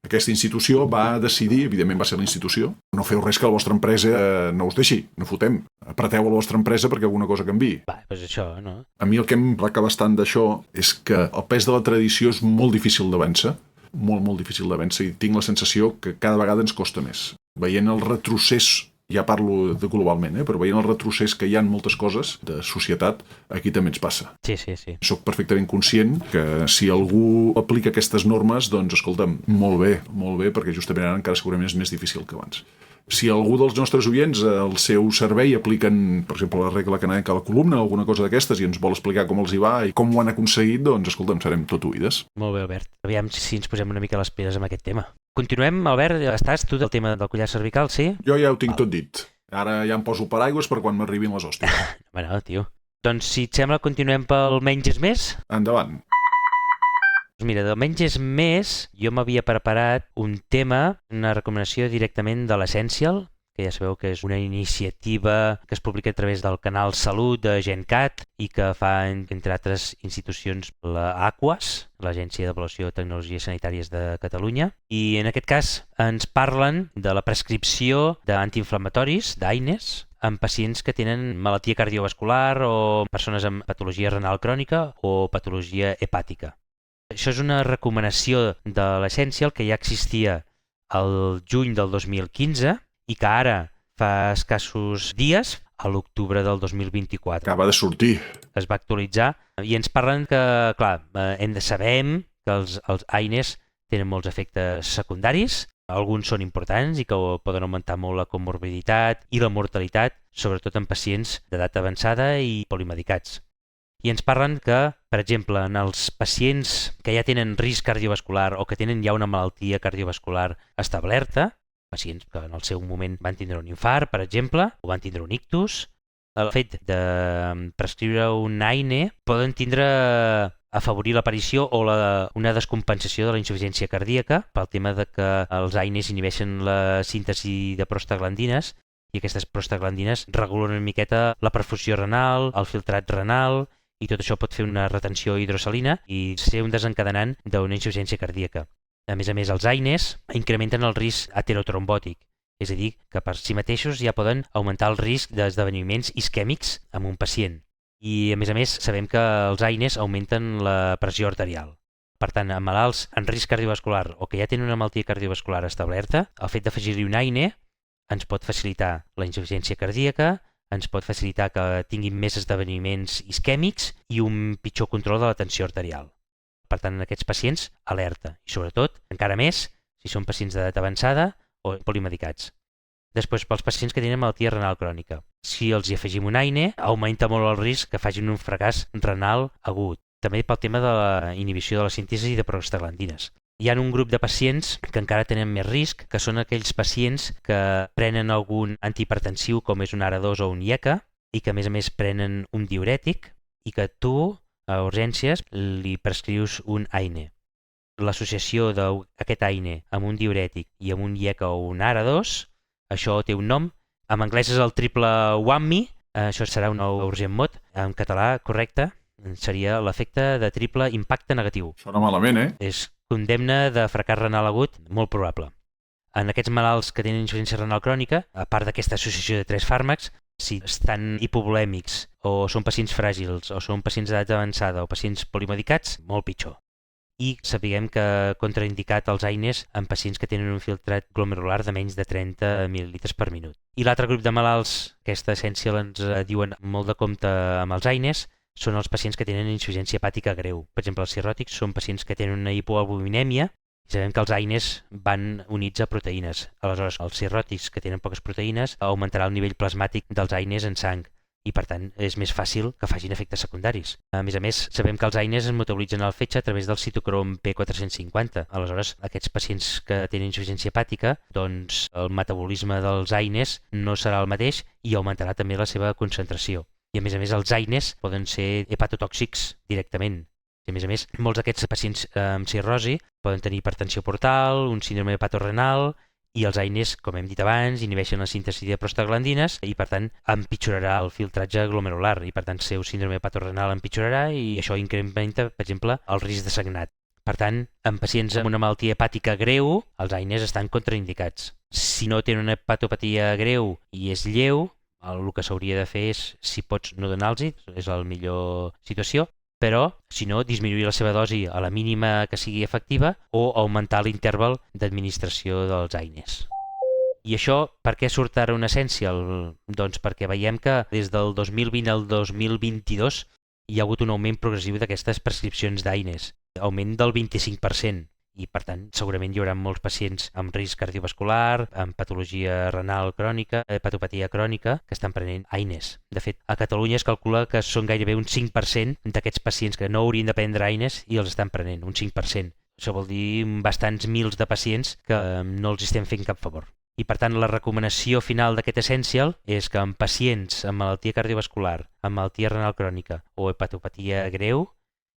Aquesta institució va decidir, evidentment va ser la institució, no feu res que la vostra empresa no us deixi, no fotem. Apreteu a la vostra empresa perquè alguna cosa canviï. Doncs això, no? A mi el que em placa bastant d'això és que el pes de la tradició és molt difícil de vèncer, molt difícil de vèncer, i tinc la sensació que cada vegada ens costa més. Veient el retrocés, ja parlo de globalment, però veient el retrocés que hi ha en moltes coses de societat, aquí també ens passa. Sí. Soc perfectament conscient que si algú aplica aquestes normes, doncs, escolta'm, molt bé, perquè justament ara encara segurament és més difícil que abans. Si algú dels nostres oients al seu servei apliquen, per exemple, la regla canadenca a la columna o alguna cosa d'aquestes i ens vol explicar com els hi va i com ho han aconseguit, doncs, escolta'm, serem tot oïdes. Molt bé, Albert. Aviam si ens posem una mica les piles amb aquest tema. Continuem, Albert, estàs tu del tema del collar cervical, sí? Jo ja ho tinc tot dit. Ara ja em poso el paraigües per quan m'arribin les hòsties. Bueno, tio. Doncs si et sembla, continuem pel menys és més? Endavant. Mira, del menys és més, jo m'havia preparat un tema, una recomanació directament de l'Essential, que ja sabeu que és una iniciativa que es publica a través del canal Salut de GenCat i que fa, entre altres institucions, la Aquas, l'Agència d'Avaluació de Tecnologies Sanitàries de Catalunya. I en aquest cas ens parlen de la prescripció d'antiinflamatoris, d'AINES, en pacients que tenen malaltia cardiovascular o persones amb patologia renal crònica o patologia hepàtica. Això és una recomanació de l'Essential que ja existia el juny del 2015 i que ara, fa escassos dies, a l'octubre del 2024. Acaba de sortir. Es va actualitzar i ens parlen que, clar, sabem que els AINEs tenen molts efectes secundaris, alguns són importants i que poden augmentar molt la comorbiditat i la mortalitat, sobretot en pacients d'edat avançada i polimedicats. I ens parlen que, per exemple, en els pacients que ja tenen risc cardiovascular o que tenen ja una malaltia cardiovascular establerta, pacients que en el seu moment van tindre un infart, per exemple, o van tindre un ictus, el fet de prescriure un AINE poden afavorir l'aparició o una descompensació de la insuficiència cardíaca pel tema de que els AINEs inhibeixen la síntesi de prostaglandines i aquestes prostaglandines regulen una miqueta la perfusió renal, el filtrat renal i tot això pot fer una retenció hidrosalina i ser un desencadenant d'una insuficiència cardíaca. A més, els AINEs incrementen el risc aterotrombòtic, és a dir, que per si mateixos ja poden augmentar el risc d'esdeveniments isquèmics en un pacient. I, a més, sabem que els AINEs augmenten la pressió arterial. Per tant, en malalts en risc cardiovascular o que ja tenen una malaltia cardiovascular establerta, el fet d'afegir-hi un AINE ens pot facilitar la insuficiència cardíaca, ens pot facilitar que tinguin més esdeveniments isquèmics i un pitjor control de la tensió arterial. Per tant, en aquests pacients, alerta. I sobretot, encara més, si són pacients d'edat avançada o polimedicats. Després, pels pacients que tenen malaltia renal crònica. Si els hi afegim un AINE, augmenta molt el risc que facin un fracàs renal agut. També pel tema de la inhibició de la síntesi de prostaglandines. Hi ha un grup de pacients que encara tenen més risc, que són aquells pacients que prenen algun antihipertensiu com és un ARA2 o un IECA i que a més prenen un diürètic i que tu, a urgències, li prescrius un AINE. L'associació d'aquest AINE amb un diürètic i amb un IECA o un ARA2, això té un nom, en anglès és el triple whammy, això serà una urgent mot, en català correcte seria l'efecte de triple impacte negatiu. Sona malament, És condemna de fracàs renal agut, molt probable. En aquests malalts que tenen insuficiència renal crònica, a part d'aquesta associació de 3 fàrmacs, si estan hipovolèmics o són pacients fràgils o són pacients d'edat avançada o pacients polimedicats, molt pitjor. I sapiguem que contraindicat els AINEs en pacients que tenen un filtrat glomerular de menys de 30 mil·lilitres per minut. I l'altre grup de malalts, aquesta Essential ens diuen molt de compte amb els AINEs, són els pacients que tenen insuficiència hepàtica greu. Per exemple, els cirròtics són pacients que tenen una hipoalbuminèmia i sabem que els AINEs van units a proteïnes. Aleshores, els cirròtics que tenen poques proteïnes augmentarà el nivell plasmàtic dels AINEs en sang i, per tant, és més fàcil que facin efectes secundaris. A més, sabem que els AINEs es metabolitzen al fetge a través del citocrom P450. Aleshores, aquests pacients que tenen insuficiència hepàtica, doncs el metabolisme dels AINEs no serà el mateix i augmentarà també la seva concentració. I, a més, els AINEs poden ser hepatotòxics directament. I, a més, molts d'aquests pacients amb cirrosi poden tenir hipertensió portal, un síndrome hepatorenal i els AINEs, com hem dit abans, inhibeixen la síntesi de prostaglandines i, per tant, empitjorarà el filtratge glomerular i, per tant, el seu síndrome hepatorenal empitjorarà i això incrementa, per exemple, el risc de sagnat. Per tant, en pacients amb una malaltia hepàtica greu, els AINEs estan contraindicats. Si no tenen una hepatopatia greu i és lleu, el que s'hauria de fer és, si pots, no donar-los-hi, és la millor situació, però, si no, disminuir la seva dosi a la mínima que sigui efectiva o augmentar l'interval d'administració dels AINEs. I això, per què surt ara un Essential? Doncs perquè veiem que des del 2020 al 2022 hi ha hagut un augment progressiu d'aquestes prescripcions d'AINEs, augment del 25%. I, per tant, segurament hi haurà molts pacients amb risc cardiovascular, amb patologia renal crònica, hepatopatia crònica, que estan prenent AINEs. De fet, a Catalunya es calcula que són gairebé un 5% d'aquests pacients que no haurien de prendre AINEs i els estan prenent, un 5%. Això vol dir bastants mils de pacients que no els estem fent cap favor. I, per tant, la recomanació final d'aquest Essential és que en pacients amb malaltia cardiovascular, amb malaltia renal crònica o hepatopatia greu,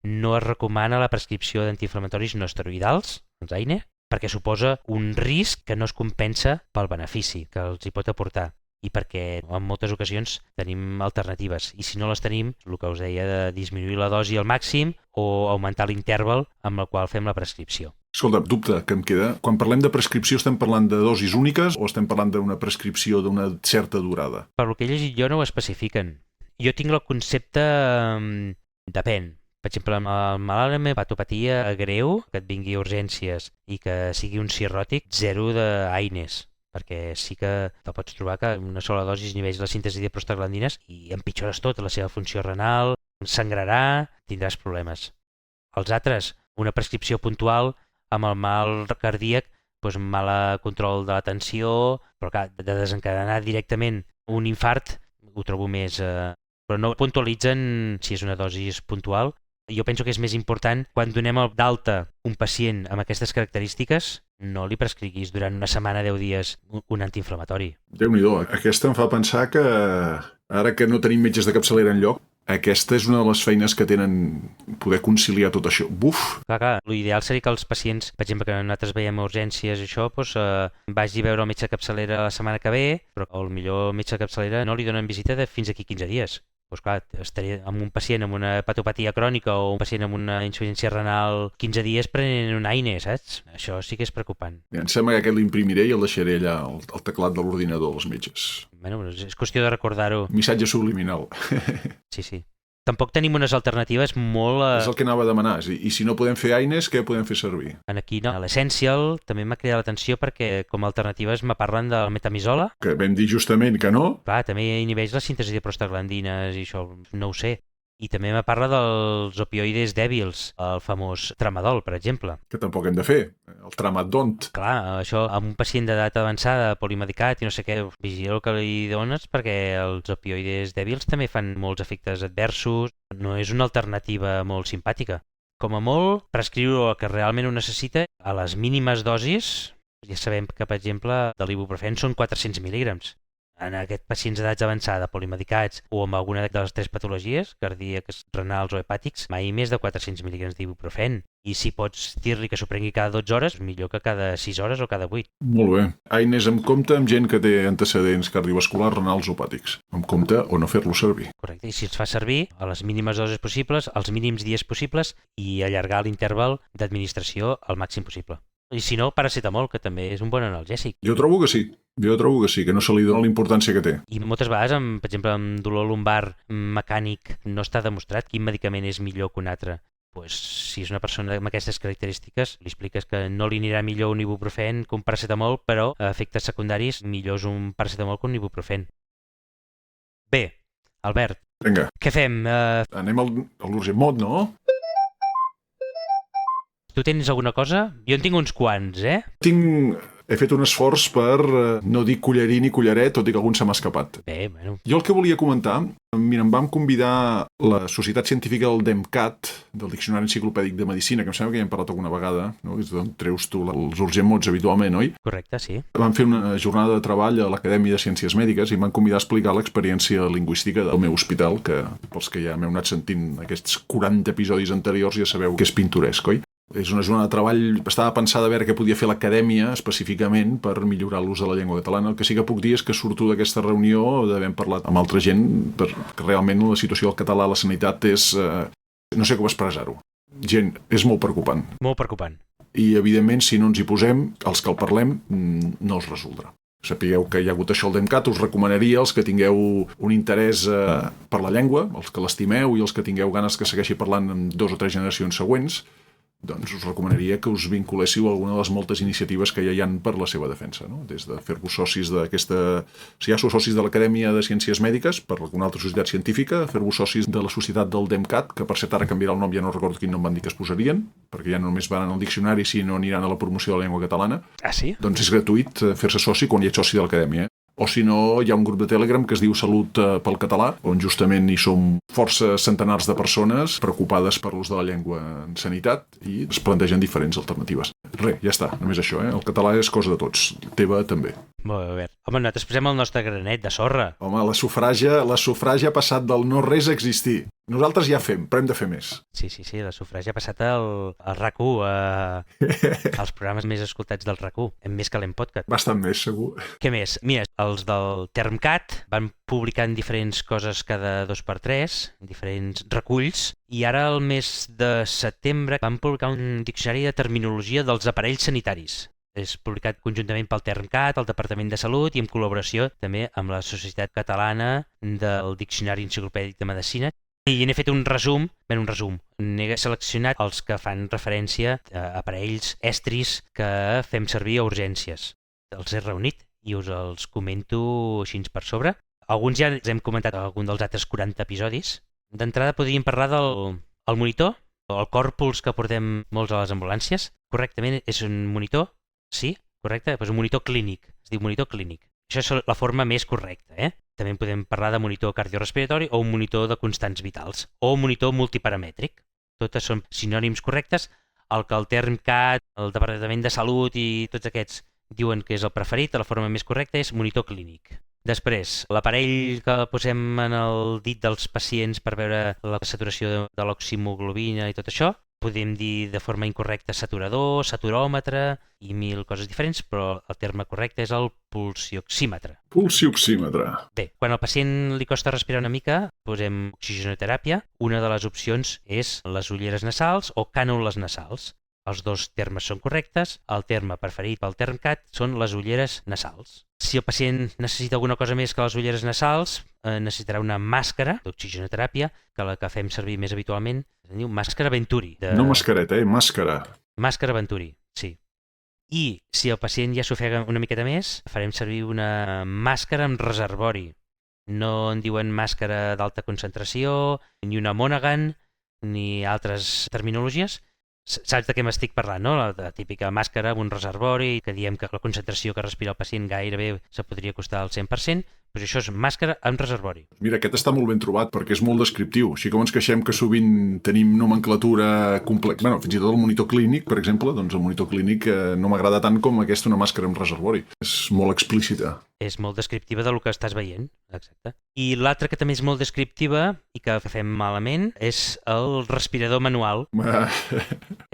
no es recomana la prescripció d'antiinflamatoris no esteroidals, els AINE, perquè suposa un risc que no es compensa pel benefici que els hi pot aportar i perquè en moltes ocasions tenim alternatives i si no les tenim, el que us deia de disminuir la dosi al màxim o augmentar l'interval amb el qual fem la prescripció. Escolta, dubte que em queda. Quan parlem de prescripció estem parlant de dosis úniques o estem parlant d'una prescripció d'una certa durada? Per lo que he llegit jo no ho especifiquen. Jo tinc el concepte... depèn. Per exemple, amb el malalt amb hepatopatia greu, que et vingui a urgències i que sigui un cirròtic, 0 d'AINES, perquè sí que te pots trobar que una sola dosi disminueix la síntesi de prostaglandines i empitjores tot, la seva funció renal, sangrarà, tindràs problemes. Els altres, una prescripció puntual amb el mal cardíac, doncs mal control de la tensió, però clar, de desencadenar directament un infart ho trobo més... però no puntualitzen si és una dosi puntual. Jo penso que és més important quan donem d'alta un pacient amb aquestes característiques, no li prescriguis durant una setmana, 10 dies, un antiinflamatori. Déu-n'hi-do, aquesta em fa pensar que ara que no tenim metges de capçalera enlloc, aquesta és una de les feines que tenen poder conciliar tot això. Buf! Clar, l'ideal seria que els pacients, per exemple, que nosaltres veiem a urgències i això, doncs, vagi a veure el metge de capçalera la setmana que ve, però el millor metge de capçalera no li donen visita de fins aquí 15 dies. Doncs clar, estaré amb un pacient amb una hepatopatia crònica o un pacient amb una insuficiència renal 15 dies prenent un AINE, saps? Això sí que és preocupant. Em sembla que aquest l'imprimiré i el deixaré allà al teclat de l'ordinador dels metges. Bueno, és qüestió de recordar-ho. Missatge subliminal. Sí. Tampoc tenim unes alternatives molt... És el que anava a demanar. I si no podem fer AINES, què podem fer servir? Aquí no. A l'Essential també m'ha cridat l'atenció perquè com a alternatives me parlen del metamisola. Que vam dir justament que no. Clar, també inhibeix la síntesi de prostaglandines i això, no ho sé. I també me parla dels opioides dèbils, el famós tramadol, per exemple. Que tampoc hem de fer, el tramadont. Clar, això amb un pacient d'edat avançada, polimedicat i no sé què, vigila el que li dones perquè els opioides dèbils també fan molts efectes adversos, no és una alternativa molt simpàtica. Com a molt, prescriure el que realment ho necessita a les mínimes dosis, ja sabem que, per exemple, de l'ibuprofèn són 400 mil·lígrams. En aquests pacients d'edats avançada, polimedicats o amb alguna de les 3 patologies, cardíaques, renals o hepàtics, mai més de 400 mil·lígrams d'ibuprofèn. I si pots dir-li que s'ho prengui cada 12 hores, millor que cada 6 hores o cada 8. Molt bé. AINES amb compte amb gent que té antecedents cardiovasculars, renals o hepàtics. Amb compte o no fer-lo servir. Correcte. I si els fa servir a les mínimes dosis possibles, als mínims dies possibles i allargar l'interval d'administració al màxim possible. I si no, paracetamol, que també és un bon analgèsic. Jo trobo que sí, que no se li dona la importància que té. I moltes vegades, per exemple, amb dolor lumbar mecànic, no està demostrat quin medicament és millor que un altre. Pues, si és una persona amb aquestes característiques, li expliques que no li anirà millor un ibuprofèn que un paracetamol, però a efectes secundaris millor és un paracetamol que un ibuprofèn. Bé, Albert, Vinga. Què fem? Anem a l'urgent mod, no? Tu tens alguna cosa? Jo en tinc uns quants, He fet un esforç per no dir cullerí ni culleret, tot i que algun se m'ha escapat. Bé, bueno. Jo el que volia comentar, mira, em vam convidar la Societat Científica del DEMCAT, del Diccionari Enciclopèdic de Medicina, que em sembla que ja hem parlat alguna vegada, no? És d'on treus tu els urgent mods habitualment, oi? Correcte, sí. Vam fer una jornada de treball a l'Acadèmia de Ciències Mèdiques i em van convidar a explicar l'experiència lingüística del meu hospital, que pels que ja m'heu anat sentint aquests 40 episodis anteriors ja sabeu que és pintoresc, oi? És una jornada de treball, estava pensada a veure què podia fer l'acadèmia específicament per millorar l'ús de la llengua catalana. El que sí que puc dir és que surto d'aquesta reunió d'haver parlat amb altra gent perquè realment la situació del català a la sanitat és... no sé com expressar-ho. Gent, és molt preocupant. Molt preocupant. I, evidentment, si no ens hi posem, els que el parlem, no es resoldrà. Sapigueu que hi ha hagut això al DEMCAT, us recomanaria els que tingueu un interès per la llengua, els que l'estimeu i els que tingueu ganes que segueixi parlant en 2 o 3 generacions següents, doncs us recomanaria que us vinculéssiu a alguna de les moltes iniciatives que ja hi ha per la seva defensa, no? Des de fer-vos socis d'aquesta... Si ja sou socis de l'Acadèmia de Ciències Mèdiques, per una altra societat científica, fer-vos socis de la societat del DEMCAT, que per cert ara canviarà el nom, ja no recordo quin nom van dir que es posarien, perquè ja no només van al diccionari, sinó aniran a la promoció de la llengua catalana. Ah, sí? Doncs és gratuït fer-se soci quan hi ets soci de l'Acadèmia. O si no, hi ha un grup de Telegram que es diu Salut pel Català, on justament hi som força centenars de persones preocupades per l'ús de la llengua en sanitat i es plantegen diferents alternatives. Res, ja està, només això, El català és cosa de tots, teva també. Molt bé. Home, nosaltres posem el nostre granet de sorra. Home, la sufràgia ha passat del no res a existir. Nosaltres ja fem, però hem de fer més. Sí, la sufràgia ha passat al RAC1, als programes més escoltats del RAC1, en Més Calent Podcast. Bastant més, segur. Què més? Mira, els del Termcat van publicant diferents coses cada 2x3, diferents reculls, I ara, al mes de setembre, vam publicar un diccionari de terminologia dels aparells sanitaris. És publicat conjuntament pel Termcat, el Departament de Salut i en col·laboració també amb la Societat Catalana del Diccionari Enciclopèdic de Medicina. I n'he fet un resum, n'he seleccionat els que fan referència a aparells estris que fem servir a urgències. Els he reunit i us els comento així per sobre. Alguns ja els hem comentat a algun dels altres 40 episodis. D'entrada podríem parlar del monitor, el còrpuls que portem molts a les ambulàncies. Correctament és un monitor, sí, correcte, és un monitor clínic, es diu monitor clínic. Això és la forma més correcta. També podem parlar de monitor cardiorespiratori o un monitor de constants vitals o un monitor multiparamètric. Totes són sinònims correctes. El que el Termcat, el Departament de Salut i tots aquests diuen que és el preferit, la forma més correcta és monitor clínic. Després, l'aparell que posem en el dit dels pacients per veure la saturació de l'oximoglobina i tot això, podem dir de forma incorrecta saturador, saturòmetre i 1000 coses diferents, però el terme correcte és el pulsioxímetre. Pulsioxímetre. Bé, quan al pacient li costa respirar una mica, posem oxigenoteràpia. Una de les opcions és les ulleres nasals o cànules nasals. Els dos termes són correctes. El terme preferit pel Termcat són les ulleres nasals. Si el pacient necessita alguna cosa més que les ulleres nasals, necessitarà una màscara d'oxigenoteràpia, que la que fem servir més habitualment es diu màscara Venturi. No mascareta, màscara. Màscara Venturi, sí. I si el pacient ja s'ofega una miqueta més, farem servir una màscara amb reservori. No en diuen màscara d'alta concentració, ni una Monaghan, ni altres terminologies. Saps de què m'estic parlant, no? La típica màscara amb un reservori, que diem que la concentració que respira el pacient gairebé se podria acostar al 100%, però això és màscara amb reservori. Mira, aquest està molt ben trobat perquè és molt descriptiu. Així com ens queixem que sovint tenim nomenclatura complexa. Bueno, fins i tot el monitor clínic, per exemple, doncs el monitor clínic no m'agrada tant com aquesta, una màscara amb reservori. És molt explícita. És molt descriptiva del que estàs veient, exacte. I l'altra que també és molt descriptiva i que fem malament és el respirador manual.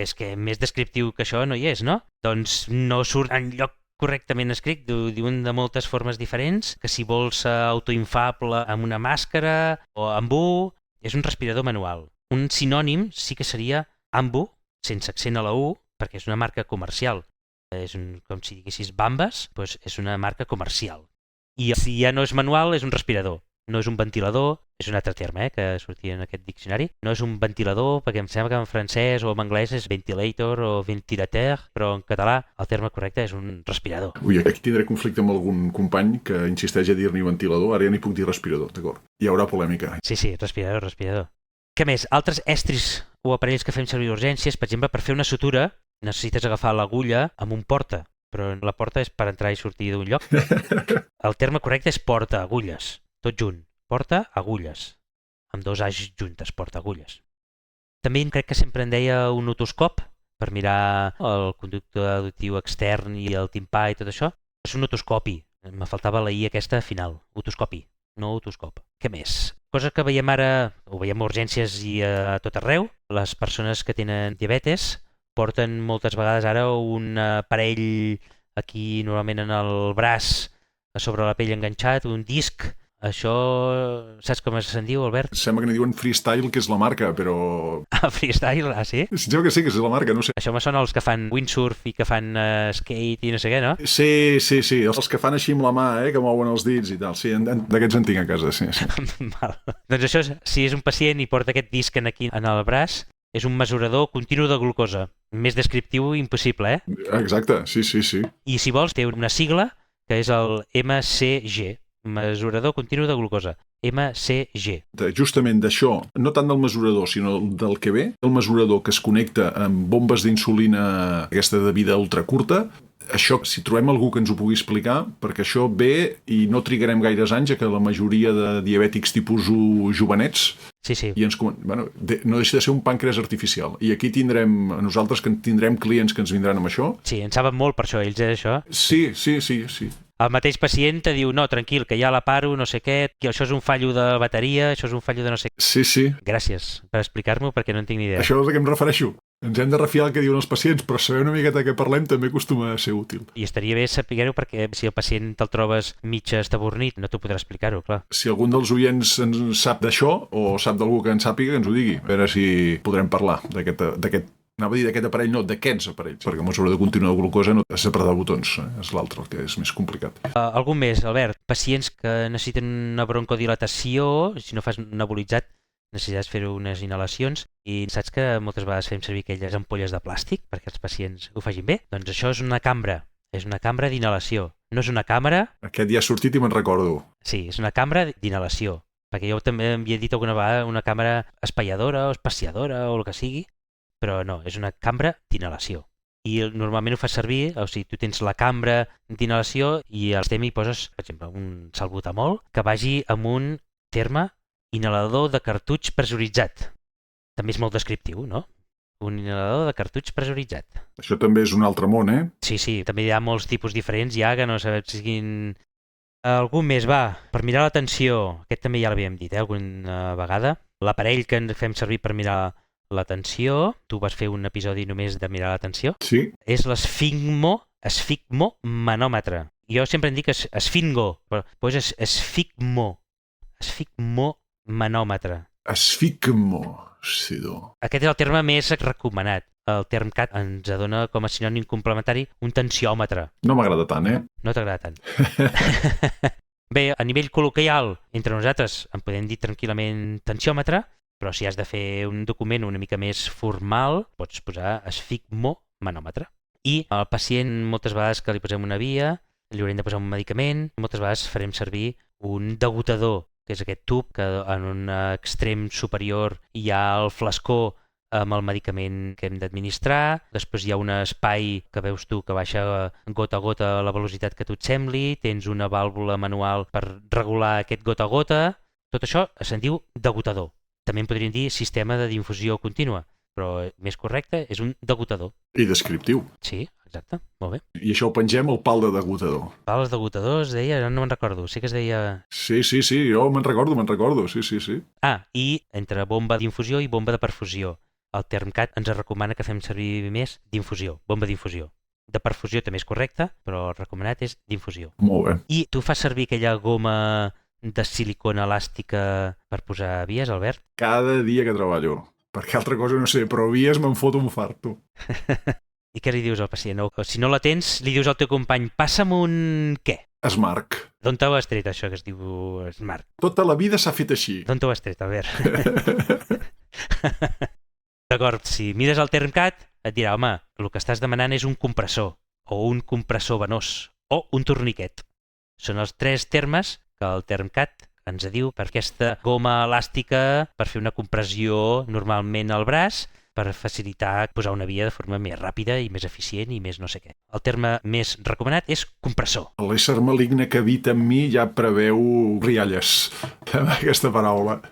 És que més descriptiu que això no hi és, no? Doncs no surt enlloc correctament escrit, diuen de moltes formes diferents, que si vols ser autoinfable amb una màscara o amb U, és un respirador manual. Un sinònim sí que seria Ambu, sense accent a la U, perquè és una marca comercial. És com si diguessis Bambas, doncs és una marca comercial. I si ja no és manual, és un respirador. No és un ventilador, és un altre terme que sortia en aquest diccionari. No és un ventilador, perquè em sembla que en francès o en anglès és ventilator o ventilateur, però en català el terme correcte és un respirador. Ui, aquí tindré conflicte amb algun company que insisteix a dir-n'hi ventilador, ara ja n'hi puc dir respirador, d'acord? Hi haurà polèmica. Sí, respirador. Què més? Altres estris o aparells que fem servir urgències, per exemple, per fer una sutura, necessites agafar l'agulla amb un porta, però la porta és per entrar i sortir d'un lloc. El terme correcte és porta-agulles. Tot junt, porta-agulles, amb dos A's juntes, porta-agulles. També crec que sempre en deia un otoscop, per mirar el conducte auditiu extern i el timpà i tot això. És un otoscopi, me faltava la I aquesta final, otoscopi, no otoscop. Què més? Cosa que veiem ara, ho veiem a urgències i a tot arreu, les persones que tenen diabetes porten moltes vegades ara un aparell aquí normalment en el braç, a sobre la pell enganxat, un disc. Això, saps com se'n diu, Albert? Sembla que n'hi diuen Freestyle, que és la marca, però... Freestyle, sí? Jo que sí, que és la marca, no sé. Això me sona els que fan windsurf i que fan skate i no sé què, no? Sí, els que fan així amb la mà, que mouen els dits i tal. Sí, d'aquests en tinc a casa, sí. Val. Doncs això, si és un pacient i porta aquest disc aquí en el braç, és un mesurador continu de glucosa. Més descriptiu impossible, Exacte, sí. I si vols, té una sigla que és el MCG, mesurador continu de glucosa, MCG. Justament d'això, no tant del mesurador, sinó del que ve, el mesurador que es connecta amb bombes d'insulina, aquesta de vida ultracurta, això, si trobem algú que ens ho pugui explicar, perquè això ve i no trigarem gaires anys a que la majoria de diabètics tipus 1 jovenets Sí. I no deixa de ser un pàncreas artificial. I aquí tindrem, nosaltres que tindrem clients que ens vindran amb això. Sí, en saben molt per això, ells, això. Sí. El mateix pacient te diu, no, tranquil, que ja la paro, no sé què, que això és un fallo de bateria, això és un fallo de no sé què. Sí. Gràcies per explicar-m'ho, perquè no en tinc ni idea. Això és a què em refereixo. Ens hem de refiar el que diuen els pacients, però saber una miqueta què parlem també acostuma a ser útil. I estaria bé saber-ho perquè si el pacient te'l trobes mig estabornit, no t'ho podrà explicar-ho, clar. Si algun dels oients en sap d'això o sap d'algú que en sàpiga, que ens ho digui. A veure si podrem parlar d'aquest anava a dir d'aquest aparell, no, d'aquests aparells, perquè a mesura de continuar de glucosa no has d'apretar botons, és l'altre el que és més complicat. Algú més, Albert? Pacients que necessiten una broncodilatació, si no fas nebulitzat, necessites fer unes inhalacions i saps que moltes vegades fem servir aquelles ampolles de plàstic perquè els pacients ho facin bé? Doncs això és una cambra d'inhalació. No és una càmera... Aquest ja ha sortit i me'n recordo. Sí, és una cambra d'inhalació, perquè jo també havia dit alguna vegada una càmera espaiadora o espaciadora o el que sigui, però no, és una cambra d'inhalació. I normalment ho fas servir, o sigui, tu tens la cambra d'inhalació i al sistema hi poses, per exemple, un salbutamol que vagi amb un terme inhalador de cartutx pressuritzat. També és molt descriptiu, no? Un inhalador de cartutx pressuritzat. Això també és un altre món, eh? Sí, també hi ha molts tipus diferents ja, que no sabem si siguin... Algú més, va, per mirar la tensió, aquest també ja l'havíem dit, alguna vegada. L'aparell que ens fem servir per mirar la tensió, tu vas fer un episodi només de mirar la tensió, Sí. és l'esfigmomanòmetre. Jo sempre en dic esfingo, però és esfigmomanòmetre. Esfigmo, sí, do. Aquest és el terme més recomanat. El TermCat ens adona com a sinònim complementari un tensiòmetre. No m'agrada tant, eh? No t'agrada tant. Bé, a nivell col·loquial, entre nosaltres en podem dir tranquil·lament tensiòmetre, però si has de fer un document una mica més formal, pots posar esfigmomanòmetre. I al pacient, moltes vegades que li posem una via, li haurem de posar un medicament, moltes vegades farem servir un degotador, que és aquest tub que en un extrem superior hi ha el flascó amb el medicament que hem d'administrar, després hi ha un espai que veus tu que baixa gota a gota a la velocitat que tu et sembli, tens una vàlvula manual per regular aquest gota a gota, tot això se'n diu degotador. També en podríem dir sistema de d'infusió contínua, però més correcte és un degotador. I descriptiu. Sí, exacte, molt bé. I això ho pengem al pal de degotador. Pals degotadors, deia, no me'n recordo, sí que es deia... Sí, jo me'n recordo, sí. Ah, i entre bomba d'infusió i bomba de perfusió. El TermCat ens recomana que fem servir més d'infusió, bomba d'infusió. De perfusió també és correcte, però el recomanat és d'infusió. Molt bé. I tu fas servir aquella goma de silicona elàstica per posar vies, Albert? Cada dia que treballo. Perquè altra cosa no sé, però vies me'n foto un fart, tu. I què li dius al pacient? O si no la tens, li dius al teu company, passa'm un què? Esmarc. D'on t'ho has tret, això que es diu Smart? Tota la vida s'ha fet així. D'on t'ho has tret, Albert? D'acord, si mires el TermCat, et dirà, home, el que estàs demanant és un compressor, o un compressor venós, o un torniquet. Són els 3 termes que el TermCat ens diu per aquesta goma elàstica per fer una compressió normalment al braç, per facilitar posar una via de forma més ràpida i més eficient i més no sé què. El terme més recomanat és compressor. L'ésser maligne que habita en mi ja preveu rialles amb aquesta paraula.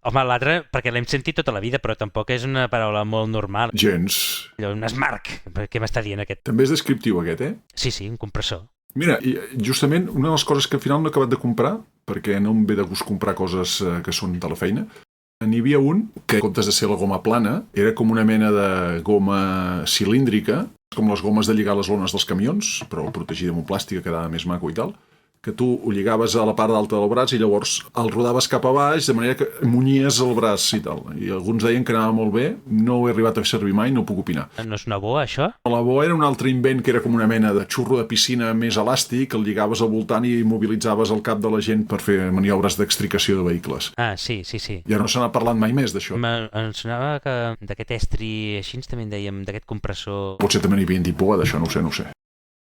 Home, l'altre, perquè l'hem sentit tota la vida, però tampoc és una paraula molt normal. Gens. Allò, un esmarc. Què m'està dient aquest? També és descriptiu aquest, eh? Sí, un compressor. Mira, justament una de les coses que al final no he acabat de comprar, perquè no em ve de gust comprar coses que són de la feina, n'hi havia un que, en comptes de ser la goma plana, era com una mena de goma cilíndrica, com les gomes de lligar les lones dels camions, però protegida amb un plàstic que quedava més maco i tal, que tu ho lligaves a la part alta del braç i llavors el rodaves cap a baix, de manera que munyies el braç i tal. I alguns deien que anava molt bé, no ho he arribat a servir mai, no puc opinar. No és una boa, això? La boa era un altre invent que era com una mena de xurro de piscina més elàstic, el lligaves al voltant i immobilitzaves el cap de la gent per fer maniobres d'extricació de vehicles. Ah, sí. Ja no se n'ha parlat mai més d'això. Em sonava que d'aquest estri així també en dèiem, d'aquest compressor... Potser també n'hi havien dit boa d'això, no ho sé.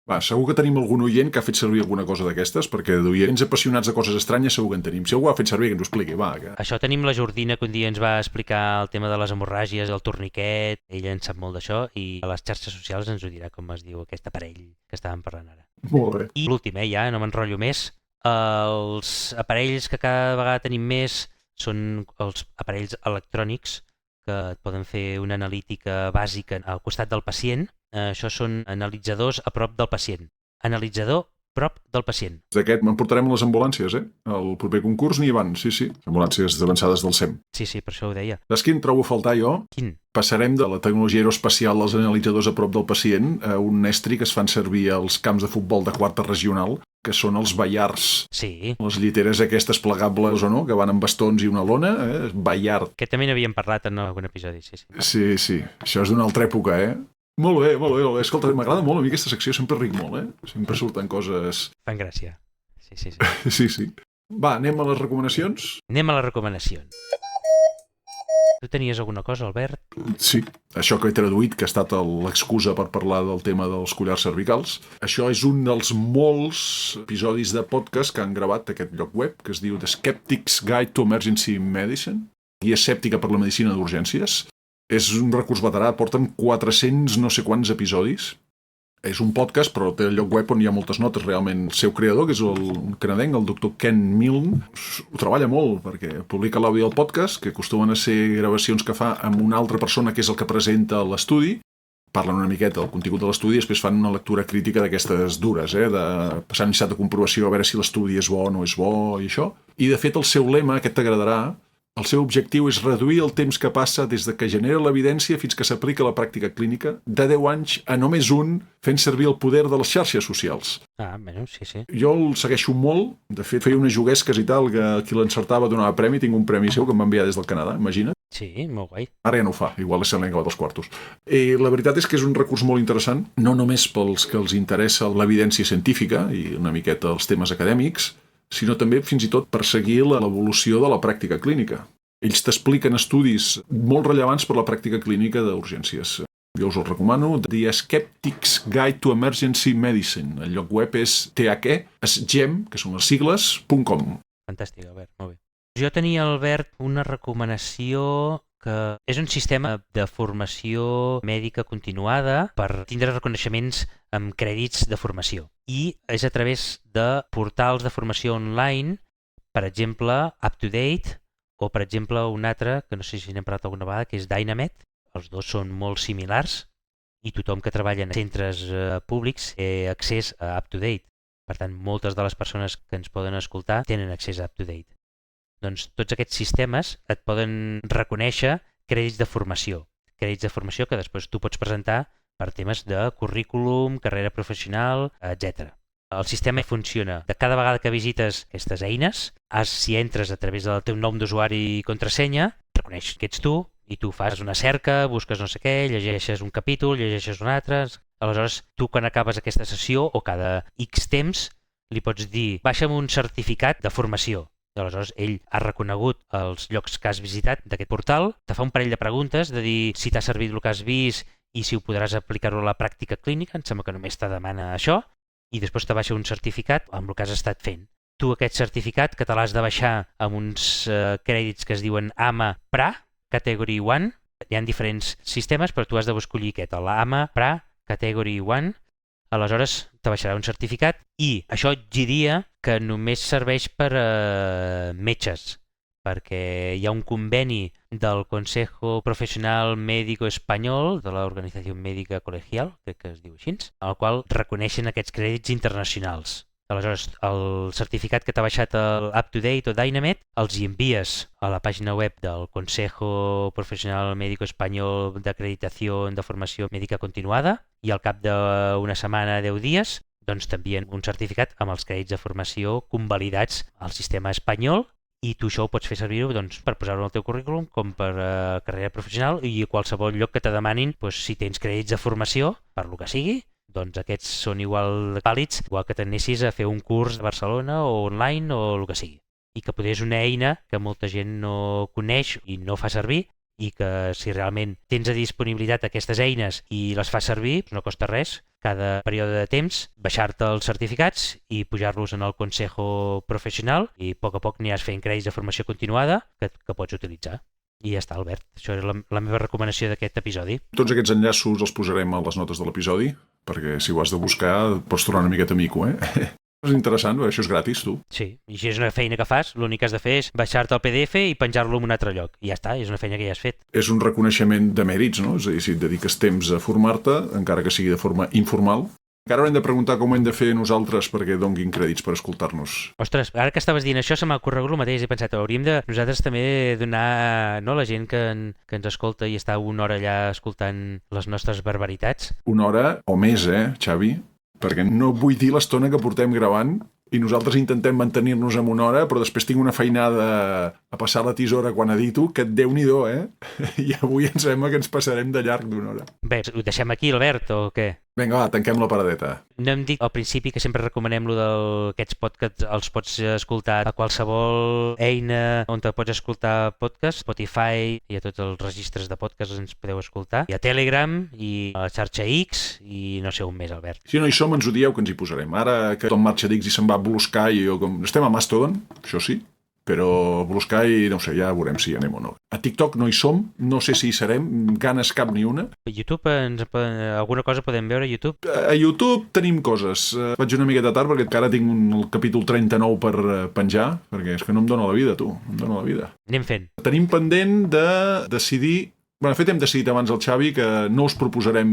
Va, segur que tenim algun oient que ha fet servir alguna cosa d'aquestes, perquè d'oients apassionats de coses estranyes segur que en tenim. Si algú ha fet servir, que ens ho expliqui, va. Que... Això tenim la Jordina, que un dia ens va explicar el tema de les hemorràgies, el torniquet, ella en sap molt d'això, i a les xarxes socials ens ho dirà com es diu aquest aparell que estàvem parlant ara. Molt bé. I l'últim, ja no m'enrotllo més, els aparells que cada vegada tenim més són els aparells electrònics que et poden fer una analítica bàsica al costat del pacient. Això són analitzadors a prop del pacient. Analitzador prop del pacient. D'aquest m'emportarem les ambulàncies, eh? El proper concurs n'hi van, sí. Ambulàncies avançades del SEM. Sí, per això ho deia. Saps quin trobo a faltar jo? Quin? Passarem de la tecnologia aeroespacial dels analitzadors a prop del pacient a un estri que es fan servir als camps de futbol de quarta regional, que són els baiars. Sí. Les lliteres aquestes plegables o no, que van amb bastons i una lona, baiard. Que també n'havíem parlat en algun episodi, sí. Sí. Això és d'una altra època, Molt bé. Escolta, m'agrada molt a mi aquesta secció, sempre ric molt, Sempre surten coses... Fan gràcia. Sí. Sí. Va, anem a les recomanacions? Anem a les recomanacions. Tu tenies alguna cosa, Albert? Sí, això que he traduït, que ha estat l'excusa per parlar del tema dels collars cervicals. Això és un dels molts episodis de podcast que han gravat aquest lloc web, que es diu The Skeptic's Guide to Emergency Medicine, guia escèptica per la medicina d'urgències. És un recurs veterà, porten 400 no sé quants episodis. És un podcast, però té el lloc web on hi ha moltes notes. Realment, el seu creador, que és un canadenc, el doctor Ken Milne, ho treballa molt, perquè publica l'àudio del podcast, que acostumen a ser gravacions que fa amb una altra persona, que és el que presenta l'estudi. Parlen una miqueta del contingut de l'estudi i després fan una lectura crítica d'aquestes dures, de passar en necessitat de comprovació, a veure si l'estudi és bo o no és bo i això. I, de fet, el seu lema, aquest t'agradarà, el seu objectiu és reduir el temps que passa des de que genera l'evidència fins que s'aplica la pràctica clínica, de 10 anys a només un, fent servir el poder de les xarxes socials. Bueno, sí. Jo el segueixo molt, de fet feia unes juguesques i tal, que qui l'encertava donava premi, tinc un premi seu que em va enviar des del Canadà, imagina't. Sí, molt guai. Ara ja no ho fa, igual se l'han acabat els quartos. La veritat és que és un recurs molt interessant, no només pels que els interessa l'evidència científica i una miqueta els temes acadèmics, sinó també fins i tot per seguir l'evolució de la pràctica clínica. Ells t'expliquen estudis molt rellevants per la pràctica clínica d'urgències. Jo us el recomano. The Skeptic's Guide to Emergency Medicine. El lloc web és THE-SGEM, que són les sigles, .com. Fantàstic, Albert, molt bé. Jo tenia, Albert, una recomanació que és un sistema de formació mèdica continuada per tindre reconeixements amb crèdits de formació. I és a través de portals de formació online, per exemple, UpToDate, o per exemple un altre, que no sé si n'hem parlat alguna vegada, que és Dynamed. Els dos són molt similars i tothom que treballa en centres públics té accés a UpToDate. Per tant, moltes de les persones que ens poden escoltar tenen accés a UpToDate. Doncs tots aquests sistemes et poden reconèixer crèdits de formació que després tu pots presentar per temes de currículum, carrera professional, etc. El sistema funciona. De cada vegada que visites aquestes eines, si entres a través del teu nom d'usuari i contrasenya, reconeix que ets tu i tu fas una cerca, busques no sé què, llegeixes un capítol, llegeixes un altre. Aleshores, tu quan acabes aquesta sessió o cada X temps li pots dir baixa'm un certificat de formació. Aleshores, ell ha reconegut els llocs que has visitat d'aquest portal, te fa un parell de preguntes de dir si t'ha servit el que has vist i si ho podràs aplicar-ho a la pràctica clínica, em sembla que només te demana això, i després te baixa un certificat amb el que has estat fent. Tu aquest certificat que te l'has de baixar amb uns crèdits que es diuen AMA-PRA, Category 1, hi ha diferents sistemes, però tu has de escollir aquest, l'AMA-PRA Category 1, aleshores te baixarà un certificat i això diria que només serveix per a metges, perquè hi ha un conveni del Consejo Profesional Médico Espanyol, de l'Organització Mèdica Col·legial, crec que es diu així, al qual reconeixen aquests crèdits internacionals. Aleshores, el certificat que t'ha baixat el UpToDate o Dynamed els hi envies a la pàgina web del Consejo Profesional Médico Espanyol d'Acreditació de Formació Mèdica Continuada i al cap d'una setmana, 10 dies, doncs t'envien un certificat amb els crèdits de formació convalidats al sistema espanyol i tu això ho pots fer servir per posar-ho al teu currículum com per carrera professional i a qualsevol lloc que te demanin si tens crèdits de formació, per lo que sigui, doncs aquests són igual vàlids, igual que t'anessis a fer un curs a Barcelona o online o el que sigui. I que potser és una eina que molta gent no coneix i no fa servir i que si realment tens a disponibilitat aquestes eines i les fas servir, no costa res, cada període de temps, baixar-te els certificats i pujar-los en el Consejo Professional i a poc aniràs fent crèdits de formació continuada que pots utilitzar. I ja està, Albert. Això era la meva recomanació d'aquest episodi. Tots aquests enllaços els posarem a les notes de l'episodi, perquè si ho has de buscar pots tornar una miqueta mico, És interessant, això és gratis, tu. Sí, i si és una feina que fas, l'únic que has de fer és baixar-te el PDF i penjar-lo en un altre lloc. I ja està, és una feina que ja has fet. És un reconeixement de mèrits, no? És a dir, si et dediques temps a formar-te, encara que sigui de forma informal, Encara haurem de preguntar com ho hem de fer nosaltres perquè donguin crèdits per escoltar-nos. Ostres, ara que estaves dient això se m'ha ocorregut el mateix. He pensat, hauríem de nosaltres també donar, no, la gent que ens escolta i està una hora allà escoltant les nostres barbaritats. Una hora o més, Xavi? Perquè no vull dir l'estona que portem gravant i nosaltres intentem mantenir-nos en una hora, però després tinc una feinada a passar la tisora quan edito, que Déu-n'hi-do, I avui em sembla que ens passarem de llarg d'una hora. Bé, ho deixem aquí, Albert, o què? Vinga, va, tanquem la paradeta. No hem dit al principi que sempre recomanem aquests podcasts, els pots escoltar a qualsevol eina on te pots escoltar podcast, Spotify i a tots els registres de podcast ens podeu escoltar, i a Telegram i a la xarxa X i no sé on més, Albert. Si no hi som, ens ho dieu que ens hi posarem. Ara que tot marxa d'X i se'n va a Blue Sky, estem a Mastodon, això sí, però Blue Sky, no sé, ja veurem si anem o no. A TikTok no hi som, no sé si hi serem, ganes cap ni una. A YouTube, alguna cosa podem veure a YouTube? A YouTube tenim coses. Vaig una miqueta tard perquè encara tinc el capítol 39 per penjar, perquè és que no em dóna la vida, tu, no em dóna la vida. Anem fent. Tenim pendent de decidir... Bé, de fet, hem decidit abans el Xavi que no us proposarem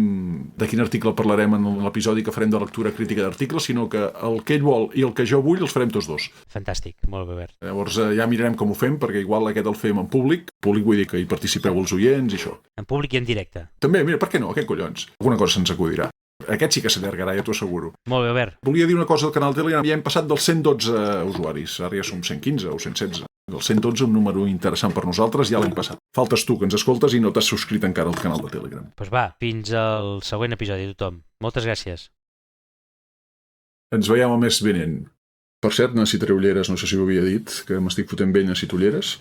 de quin article parlarem en l'episodi que farem de lectura crítica d'articles, sinó que el que ell vol i el que jo vull els farem tots dos. Fantàstic, molt bé, Albert. Llavors ja mirarem com ho fem, perquè igual aquest el fem en públic. Públic vull dir que hi participeu els oients i això. En públic i en directe. També, mira, per què no? Què collons? Alguna cosa se'ns acudirà. Aquest sí que s'allargarà, ja t'ho asseguro. Molt bé, Albert. Volia dir una cosa al canal Telegram. Ja hem passat dels 112 usuaris. Ara ja som 115 o 116. El 112 és un número interessant per nosaltres, ja l'hem passat. Faltes tu, que ens escoltes i no t'has subscrit encara al canal de Telegram. Doncs va, fins al següent episodi, tothom. Moltes gràcies. Ens veiem el mes vinent. Per cert, necessitaré ulleres, no sé si ho havia dit, que m'estic fotent vell, necessito ulleres.